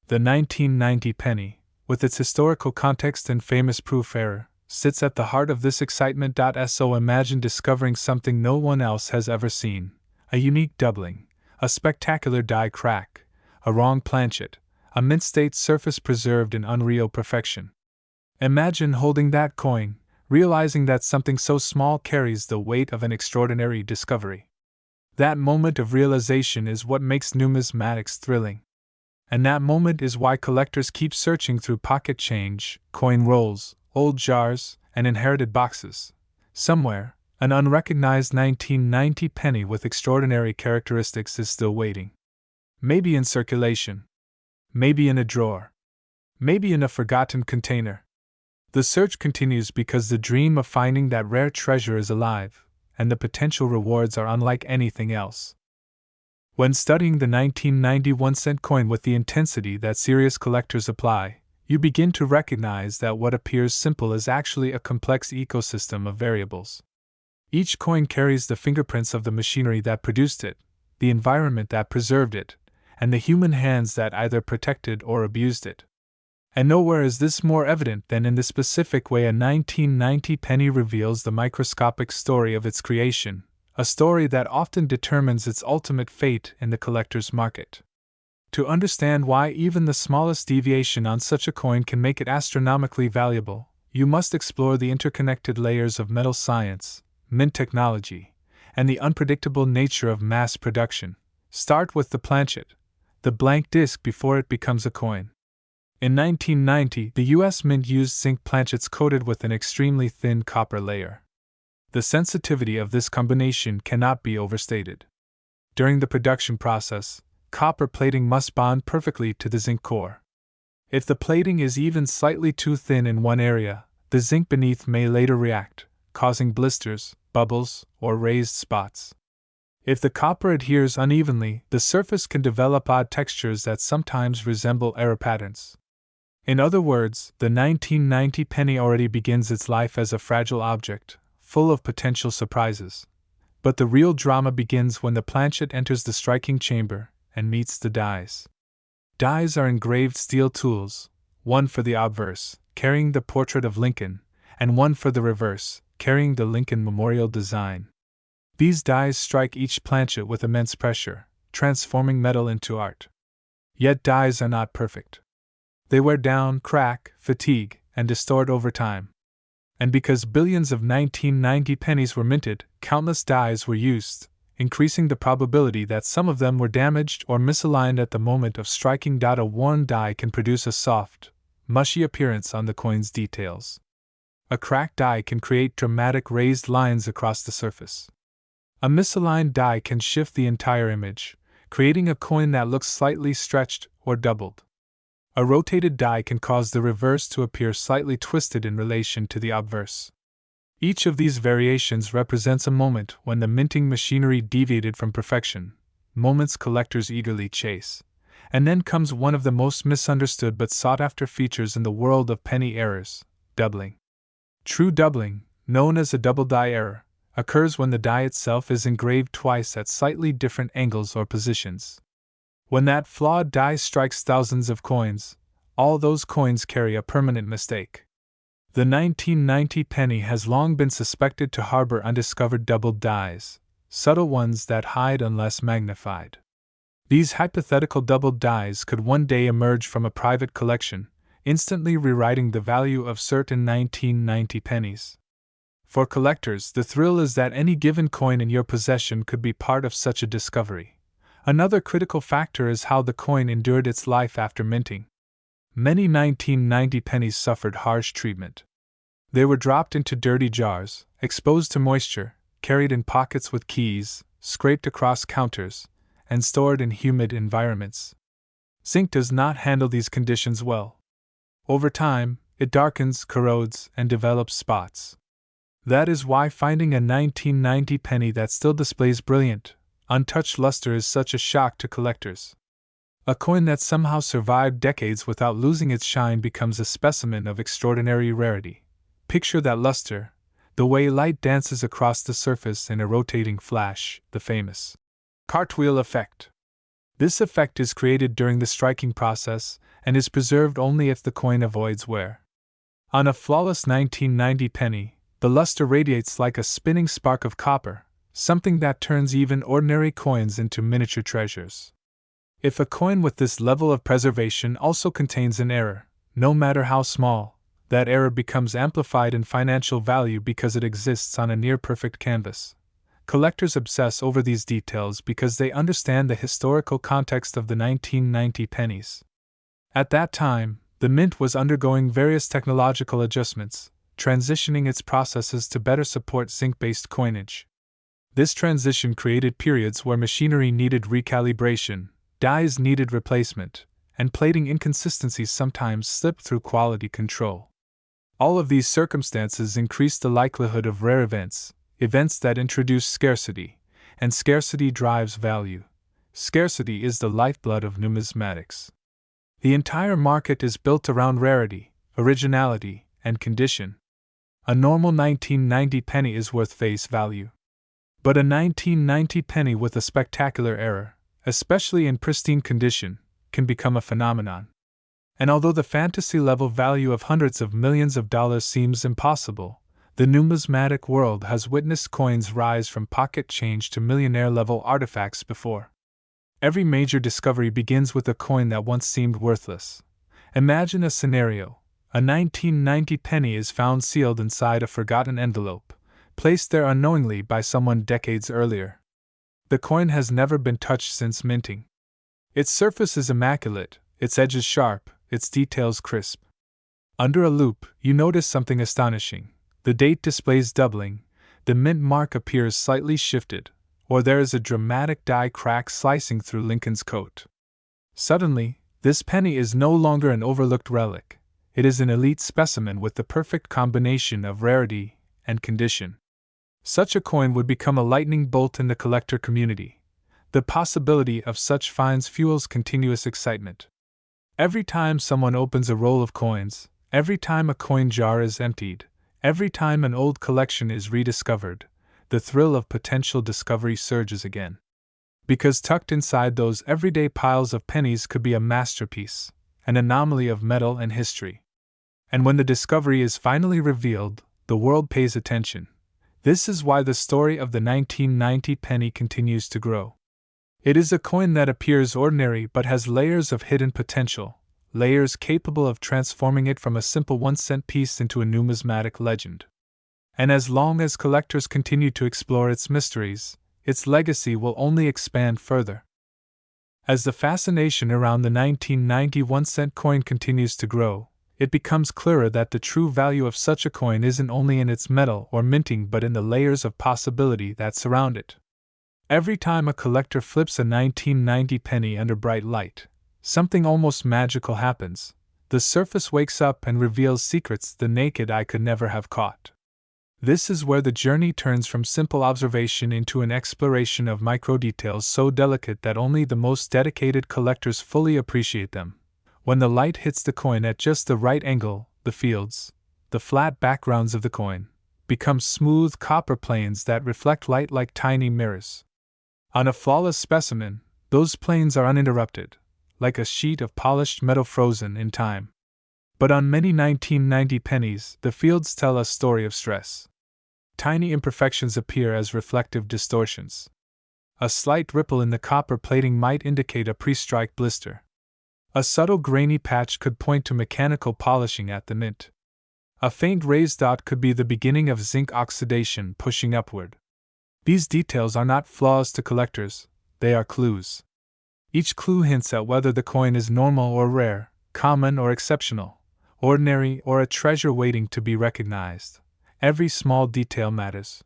The 1990 penny, with its historical context and famous proof error, sits at the heart of this excitement. So imagine discovering something no one else has ever seen: a unique doubling, a spectacular die crack, a wrong planchet, a mint-state surface preserved in unreal perfection. Imagine holding that coin, realizing that something so small carries the weight of an extraordinary discovery. That moment of realization is what makes numismatics thrilling. And that moment is why collectors keep searching through pocket change, coin rolls, old jars, and inherited boxes. Somewhere, an unrecognized 1990 penny with extraordinary characteristics is still waiting. Maybe in circulation. Maybe in a drawer. Maybe in a forgotten container. The search continues because the dream of finding that rare treasure is alive, and the potential rewards are unlike anything else. When studying the 1991-cent coin with the intensity that serious collectors apply, you begin to recognize that what appears simple is actually a complex ecosystem of variables. Each coin carries the fingerprints of the machinery that produced it, the environment that preserved it, and the human hands that either protected or abused it. And nowhere is this more evident than in the specific way a 1990 penny reveals the microscopic story of its creation, a story that often determines its ultimate fate in the collector's market. To understand why even the smallest deviation on such a coin can make it astronomically valuable, you must explore the interconnected layers of metal science, mint technology, and the unpredictable nature of mass production. Start with the planchet, the blank disc before it becomes a coin. In 1990, the U.S. Mint used zinc planchets coated with an extremely thin copper layer. The sensitivity of this combination cannot be overstated. During the production process, copper plating must bond perfectly to the zinc core. If the plating is even slightly too thin in one area, the zinc beneath may later react, causing blisters, bubbles, or raised spots. If the copper adheres unevenly, the surface can develop odd textures that sometimes resemble error patterns. In other words, the 1990 penny already begins its life as a fragile object, full of potential surprises. But the real drama begins when the planchet enters the striking chamber and meets the dies. Dies are engraved steel tools, one for the obverse, carrying the portrait of Lincoln, and one for the reverse, carrying the Lincoln Memorial design. These dies strike each planchet with immense pressure, transforming metal into art. Yet dies are not perfect. They wear down, crack, fatigue, and distort over time. And because billions of 1990 pennies were minted, countless dies were used, increasing the probability that some of them were damaged or misaligned at the moment of striking. A worn die can produce a soft, mushy appearance on the coin's details. A cracked die can create dramatic raised lines across the surface. A misaligned die can shift the entire image, creating a coin that looks slightly stretched or doubled. A rotated die can cause the reverse to appear slightly twisted in relation to the obverse. Each of these variations represents a moment when the minting machinery deviated from perfection, moments collectors eagerly chase. And then comes one of the most misunderstood but sought-after features in the world of penny errors: doubling. True doubling, known as a double die error, occurs when the die itself is engraved twice at slightly different angles or positions. When that flawed die strikes thousands of coins, all those coins carry a permanent mistake. The 1990 penny has long been suspected to harbor undiscovered doubled dies, subtle ones that hide unless magnified. These hypothetical doubled dies could one day emerge from a private collection, instantly rewriting the value of certain 1990 pennies. For collectors, the thrill is that any given coin in your possession could be part of such a discovery. Another critical factor is how the coin endured its life after minting. Many 1990 pennies suffered harsh treatment. They were dropped into dirty jars, exposed to moisture, carried in pockets with keys, scraped across counters, and stored in humid environments. Zinc does not handle these conditions well. Over time, it darkens, corrodes, and develops spots. That is why finding a 1990 penny that still displays brilliant, untouched luster is such a shock to collectors. A coin that somehow survived decades without losing its shine becomes a specimen of extraordinary rarity. Picture that luster, the way light dances across the surface in a rotating flash, the famous cartwheel effect. This effect is created during the striking process and is preserved only if the coin avoids wear. On a flawless 1990 penny, the luster radiates like a spinning spark of copper, something that turns even ordinary coins into miniature treasures. If a coin with this level of preservation also contains an error, no matter how small, that error becomes amplified in financial value because it exists on a near-perfect canvas. Collectors obsess over these details because they understand the historical context of the 1990 pennies. At that time, the mint was undergoing various technological adjustments, transitioning its processes to better support zinc-based coinage. This transition created periods where machinery needed recalibration, dies needed replacement, and plating inconsistencies sometimes slipped through quality control. All of these circumstances increased the likelihood of rare events that introduce scarcity, and scarcity drives value. Scarcity is the lifeblood of numismatics. The entire market is built around rarity, originality, and condition. A normal 1990 penny is worth face value. But a 1990 penny with a spectacular error, especially in pristine condition, can become a phenomenon. And although the fantasy-level value of hundreds of millions of dollars seems impossible, the numismatic world has witnessed coins rise from pocket change to millionaire-level artifacts before. Every major discovery begins with a coin that once seemed worthless. Imagine a scenario: a 1990 penny is found sealed inside a forgotten envelope, placed there unknowingly by someone decades earlier. The coin has never been touched since minting. Its surface is immaculate, its edges sharp, its details crisp. Under a loupe, you notice something astonishing. The date displays doubling, the mint mark appears slightly shifted, or there is a dramatic die crack slicing through Lincoln's coat. Suddenly, this penny is no longer an overlooked relic. It is an elite specimen with the perfect combination of rarity and condition. Such a coin would become a lightning bolt in the collector community. The possibility of such finds fuels continuous excitement. Every time someone opens a roll of coins, every time a coin jar is emptied, every time an old collection is rediscovered, the thrill of potential discovery surges again. Because tucked inside those everyday piles of pennies could be a masterpiece, an anomaly of metal and history. And when the discovery is finally revealed, the world pays attention. This is why the story of the 1990 penny continues to grow. It is a coin that appears ordinary but has layers of hidden potential, layers capable of transforming it from a simple 1-cent piece into a numismatic legend. And as long as collectors continue to explore its mysteries, its legacy will only expand further. As the fascination around the 1990 1-cent coin continues to grow, it becomes clearer that the true value of such a coin isn't only in its metal or minting but in the layers of possibility that surround it. Every time a collector flips a 1990 penny under bright light, something almost magical happens. The surface wakes up and reveals secrets the naked eye could never have caught. This is where the journey turns from simple observation into an exploration of microdetails so delicate that only the most dedicated collectors fully appreciate them. When the light hits the coin at just the right angle, the fields, the flat backgrounds of the coin, become smooth copper planes that reflect light like tiny mirrors. On a flawless specimen, those planes are uninterrupted, like a sheet of polished metal frozen in time. But on many 1990 pennies, the fields tell a story of stress. Tiny imperfections appear as reflective distortions. A slight ripple in the copper plating might indicate a pre-strike blister. A subtle grainy patch could point to mechanical polishing at the mint. A faint raised dot could be the beginning of zinc oxidation pushing upward. These details are not flaws to collectors, they are clues. Each clue hints at whether the coin is normal or rare, common or exceptional, ordinary or a treasure waiting to be recognized. Every small detail matters.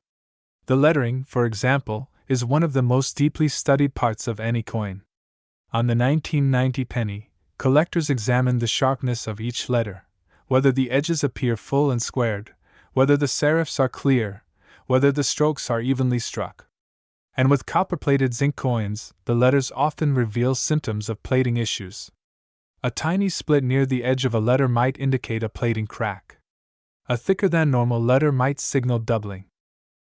The lettering, for example, is one of the most deeply studied parts of any coin. On the 1990 penny, collectors examine the sharpness of each letter, whether the edges appear full and squared, whether the serifs are clear, whether the strokes are evenly struck. And with copper-plated zinc coins, the letters often reveal symptoms of plating issues. A tiny split near the edge of a letter might indicate a plating crack. A thicker than normal letter might signal doubling.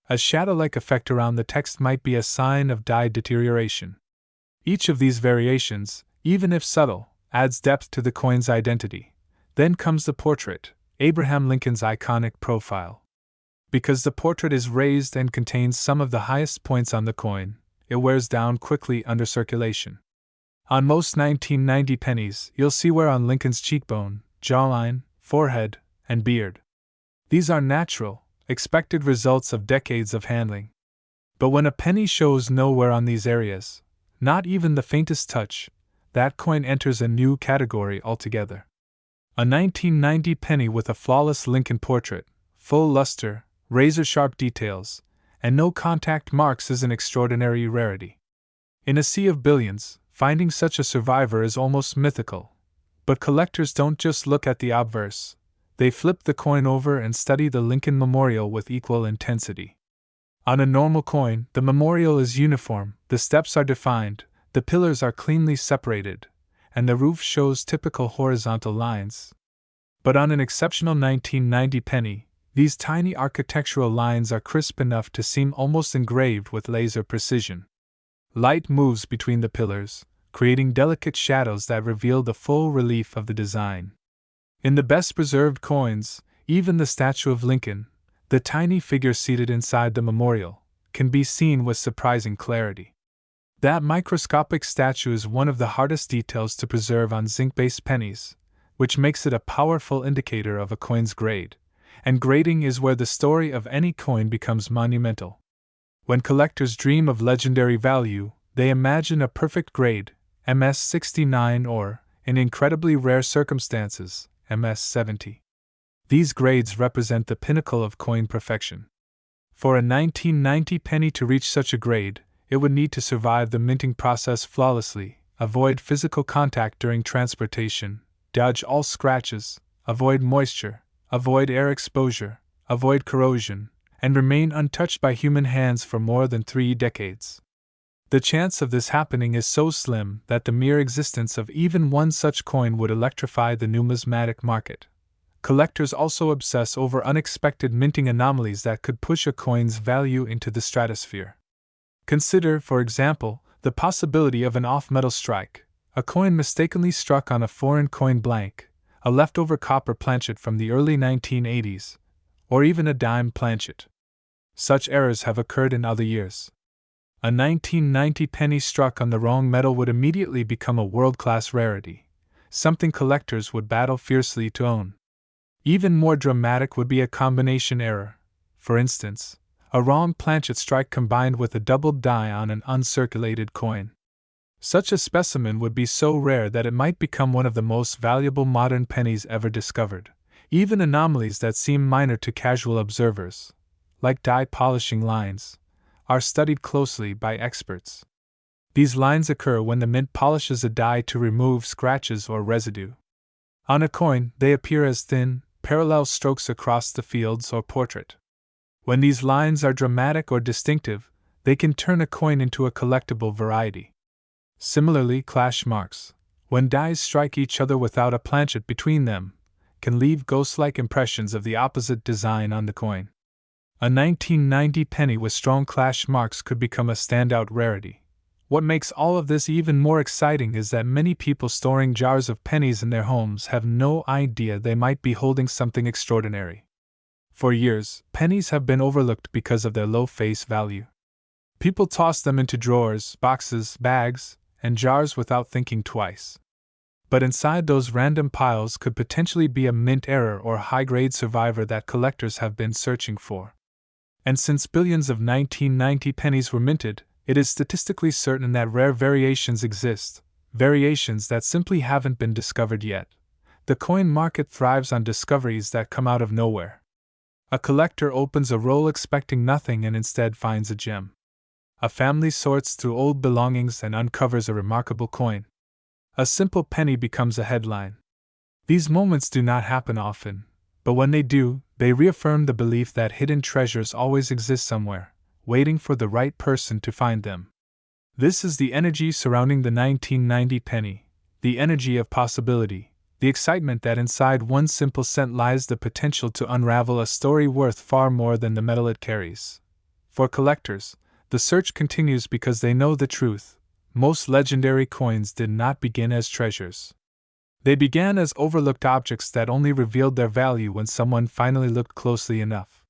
A shadow-like effect around the text might be a sign of die deterioration. Each of these variations, even if subtle, adds depth to the coin's identity. Then comes the portrait, Abraham Lincoln's iconic profile. Because the portrait is raised and contains some of the highest points on the coin, it wears down quickly under circulation. On most 1990 pennies, you'll see wear on Lincoln's cheekbone, jawline, forehead, and beard. These are natural, expected results of decades of handling. But when a penny shows no wear on these areas, not even the faintest touch, that coin enters a new category altogether. A 1990 penny with a flawless Lincoln portrait, full luster, razor-sharp details, and no contact marks is an extraordinary rarity. In a sea of billions, finding such a survivor is almost mythical. But collectors don't just look at the obverse. They flip the coin over and study the Lincoln memorial with equal intensity. On a normal coin, the memorial is uniform, the steps are defined, the pillars are cleanly separated, and the roof shows typical horizontal lines. But on an exceptional 1990 penny, these tiny architectural lines are crisp enough to seem almost engraved with laser precision. Light moves between the pillars, creating delicate shadows that reveal the full relief of the design. In the best-preserved coins, even the statue of Lincoln, the tiny figure seated inside the memorial, can be seen with surprising clarity. That microscopic statue is one of the hardest details to preserve on zinc-based pennies, which makes it a powerful indicator of a coin's grade, and grading is where the story of any coin becomes monumental. When collectors dream of legendary value, they imagine a perfect grade, MS-69 or, in incredibly rare circumstances, MS-70. These grades represent the pinnacle of coin perfection. For a 1990 penny to reach such a grade, it would need to survive the minting process flawlessly, avoid physical contact during transportation, dodge all scratches, avoid moisture, avoid air exposure, avoid corrosion, and remain untouched by human hands for more than 3 decades. The chance of this happening is so slim that the mere existence of even one such coin would electrify the numismatic market. Collectors also obsess over unexpected minting anomalies that could push a coin's value into the stratosphere. Consider, for example, the possibility of an off-metal strike, a coin mistakenly struck on a foreign coin blank, a leftover copper planchet from the early 1980s, or even a dime planchet. Such errors have occurred in other years. A 1990 penny struck on the wrong metal would immediately become a world-class rarity, something collectors would battle fiercely to own. Even more dramatic would be a combination error, for instance, a wrong planchet strike combined with a doubled die on an uncirculated coin. Such a specimen would be so rare that it might become one of the most valuable modern pennies ever discovered. Even anomalies that seem minor to casual observers, like die polishing lines, are studied closely by experts. These lines occur when the mint polishes a die to remove scratches or residue. On a coin, they appear as thin, parallel strokes across the fields or portrait. When these lines are dramatic or distinctive, they can turn a coin into a collectible variety. Similarly, clash marks, when dies strike each other without a planchet between them, can leave ghost-like impressions of the opposite design on the coin. A 1990 penny with strong clash marks could become a standout rarity. What makes all of this even more exciting is that many people storing jars of pennies in their homes have no idea they might be holding something extraordinary. For years, pennies have been overlooked because of their low face value. People toss them into drawers, boxes, bags, and jars without thinking twice. But inside those random piles could potentially be a mint error or high-grade survivor that collectors have been searching for. And since billions of 1990 pennies were minted, it is statistically certain that rare variations exist, variations that simply haven't been discovered yet. The coin market thrives on discoveries that come out of nowhere. A collector opens a roll expecting nothing and instead finds a gem. A family sorts through old belongings and uncovers a remarkable coin. A simple penny becomes a headline. These moments do not happen often, but when they do, they reaffirm the belief that hidden treasures always exist somewhere, waiting for the right person to find them. This is the energy surrounding the 1990 penny, the energy of possibility, the excitement that inside one simple cent lies the potential to unravel a story worth far more than the metal it carries. For collectors, the search continues because they know the truth. Most legendary coins did not begin as treasures. They began as overlooked objects that only revealed their value when someone finally looked closely enough.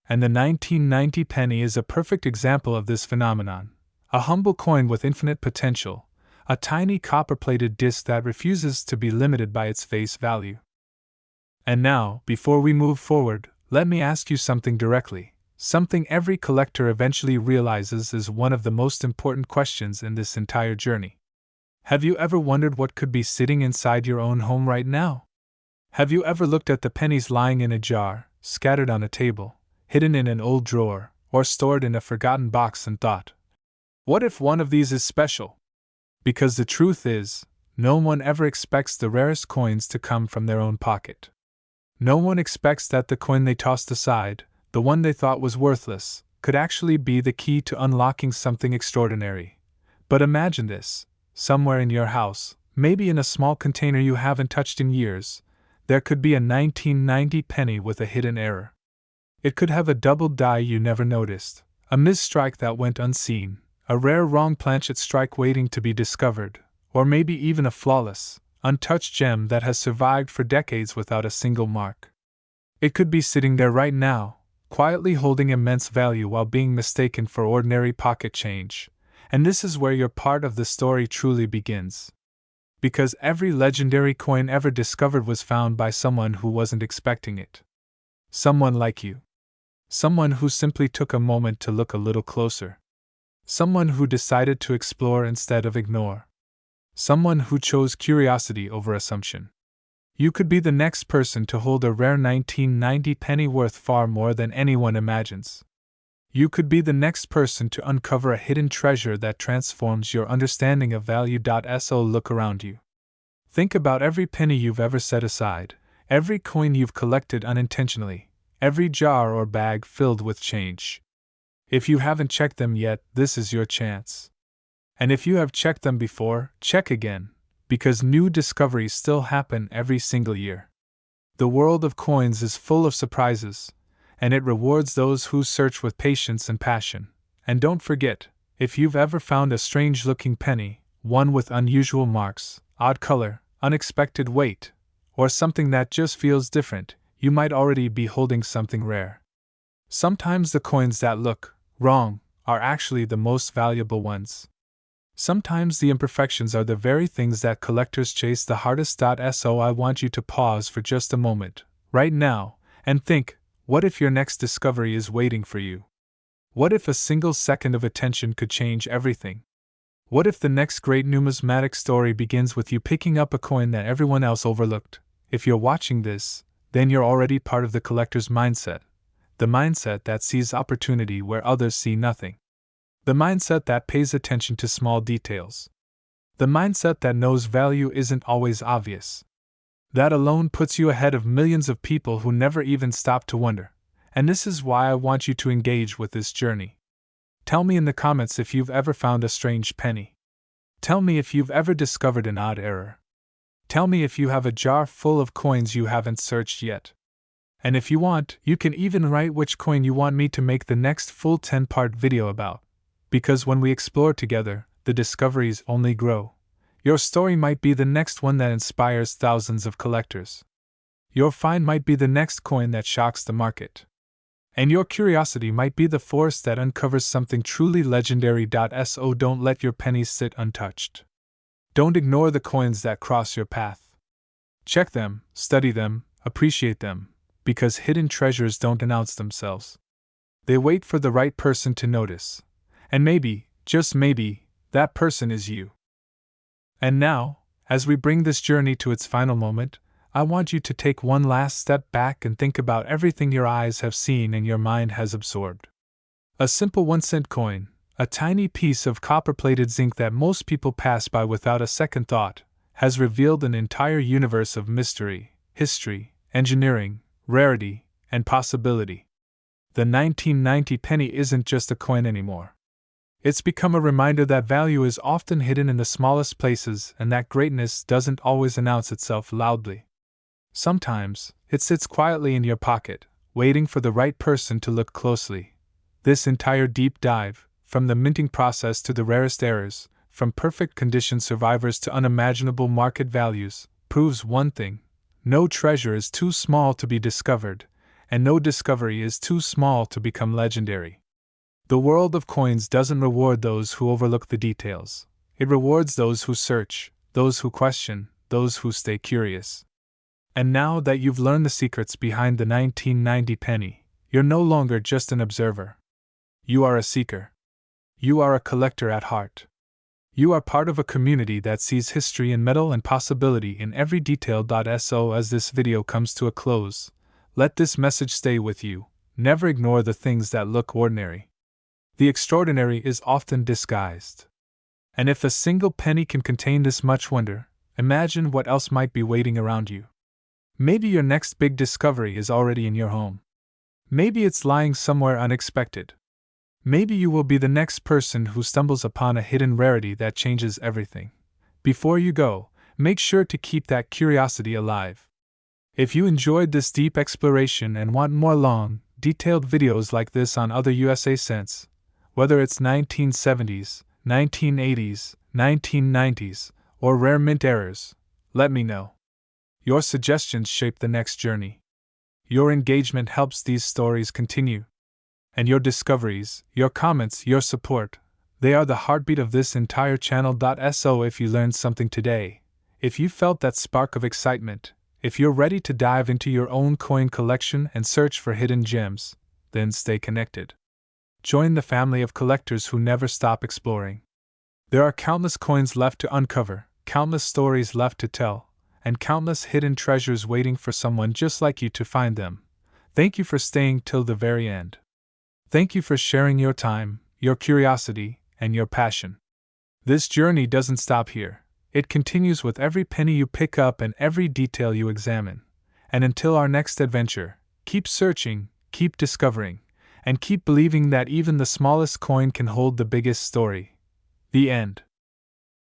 And the 1990 penny is a perfect example of this phenomenon. A humble coin with infinite potential, a tiny copper-plated disc that refuses to be limited by its face value. And now, before we move forward, let me ask you something directly, something every collector eventually realizes is one of the most important questions in this entire journey. Have you ever wondered what could be sitting inside your own home right now? Have you ever looked at the pennies lying in a jar, scattered on a table, hidden in an old drawer, or stored in a forgotten box and thought, what if one of these is special? Because the truth is, no one ever expects the rarest coins to come from their own pocket. No one expects that the coin they tossed aside, the one they thought was worthless, could actually be the key to unlocking something extraordinary. But imagine this. Somewhere in your house, maybe in a small container you haven't touched in years, there could be a 1990 penny with a hidden error. It could have a doubled die you never noticed, a misstrike that went unseen, a rare wrong planchet strike waiting to be discovered, or maybe even a flawless, untouched gem that has survived for decades without a single mark. It could be sitting there right now, quietly holding immense value while being mistaken for ordinary pocket change. And this is where your part of the story truly begins. Because every legendary coin ever discovered was found by someone who wasn't expecting it. Someone like you. Someone who simply took a moment to look a little closer. Someone who decided to explore instead of ignore. Someone who chose curiosity over assumption. You could be the next person to hold a rare 1990 penny worth far more than anyone imagines. You could be the next person to uncover a hidden treasure that transforms your understanding of value. So look around you. Think about every penny you've ever set aside, every coin you've collected unintentionally, every jar or bag filled with change. If you haven't checked them yet, this is your chance. And if you have checked them before, check again, because new discoveries still happen every single year. The world of coins is full of surprises, and it rewards those who search with patience and passion. And don't forget, if you've ever found a strange-looking penny, one with unusual marks, odd color, unexpected weight, or something that just feels different, you might already be holding something rare. Sometimes the coins that look wrong are actually the most valuable ones. Sometimes the imperfections are the very things that collectors chase the hardest. So I want you to pause for just a moment, right now, and think, what if your next discovery is waiting for you? What if a single second of attention could change everything? What if the next great numismatic story begins with you picking up a coin that everyone else overlooked? If you're watching this, then you're already part of the collector's mindset. The mindset that sees opportunity where others see nothing. The mindset that pays attention to small details. The mindset that knows value isn't always obvious. That alone puts you ahead of millions of people who never even stop to wonder. And this is why I want you to engage with this journey. Tell me in the comments if you've ever found a strange penny. Tell me if you've ever discovered an odd error. Tell me if you have a jar full of coins you haven't searched yet. And if you want, you can even write which coin you want me to make the next full 10-part video about. Because when we explore together, the discoveries only grow. Your story might be the next one that inspires thousands of collectors. Your find might be the next coin that shocks the market. And your curiosity might be the force that uncovers something truly legendary. So don't let your pennies sit untouched. Don't ignore the coins that cross your path. Check them, study them, appreciate them, because hidden treasures don't announce themselves. They wait for the right person to notice. And maybe, just maybe, that person is you. And now, as we bring this journey to its final moment, I want you to take one last step back and think about everything your eyes have seen and your mind has absorbed. A simple 1-cent coin, A tiny piece of copper-plated zinc that most people pass by without a second thought, has revealed an entire universe of mystery, history, engineering, rarity, and possibility. The 1990 penny isn't just a coin anymore. It's become a reminder that value is often hidden in the smallest places and that greatness doesn't always announce itself loudly. Sometimes, it sits quietly in your pocket, waiting for the right person to look closely. This entire deep dive, from the minting process to the rarest errors, from perfect condition survivors to unimaginable market values, proves one thing: no treasure is too small to be discovered, and no discovery is too small to become legendary. The world of coins doesn't reward those who overlook the details. It rewards those who search, those who question, those who stay curious. And now that you've learned the secrets behind the 1990 penny, you're no longer just an observer. You are a seeker. You are a collector at heart. You are part of a community that sees history in metal and possibility in every detail. So as this video comes to a close, let this message stay with you: never ignore the things that look ordinary. The extraordinary is often disguised. And if a single penny can contain this much wonder, imagine what else might be waiting around you. Maybe your next big discovery is already in your home. Maybe it's lying somewhere unexpected. Maybe you will be the next person who stumbles upon a hidden rarity that changes everything. Before you go, make sure to keep that curiosity alive. If you enjoyed this deep exploration and want more long, detailed videos like this on other USA cents, whether it's 1970s, 1980s, 1990s, or rare mint errors, let me know. Your suggestions shape the next journey. Your engagement helps these stories continue. And your discoveries, your comments, your support, they are the heartbeat of this entire channel. So if you learned something today, if you felt that spark of excitement, if you're ready to dive into your own coin collection and search for hidden gems, then stay connected. Join the family of collectors who never stop exploring. There are countless coins left to uncover, countless stories left to tell, and countless hidden treasures waiting for someone just like you to find them. Thank you for staying till the very end. Thank you for sharing your time, your curiosity, and your passion. This journey doesn't stop here. It continues with every penny you pick up and every detail you examine. And until our next adventure, keep searching, keep discovering, and keep believing that even the smallest coin can hold the biggest story. The end.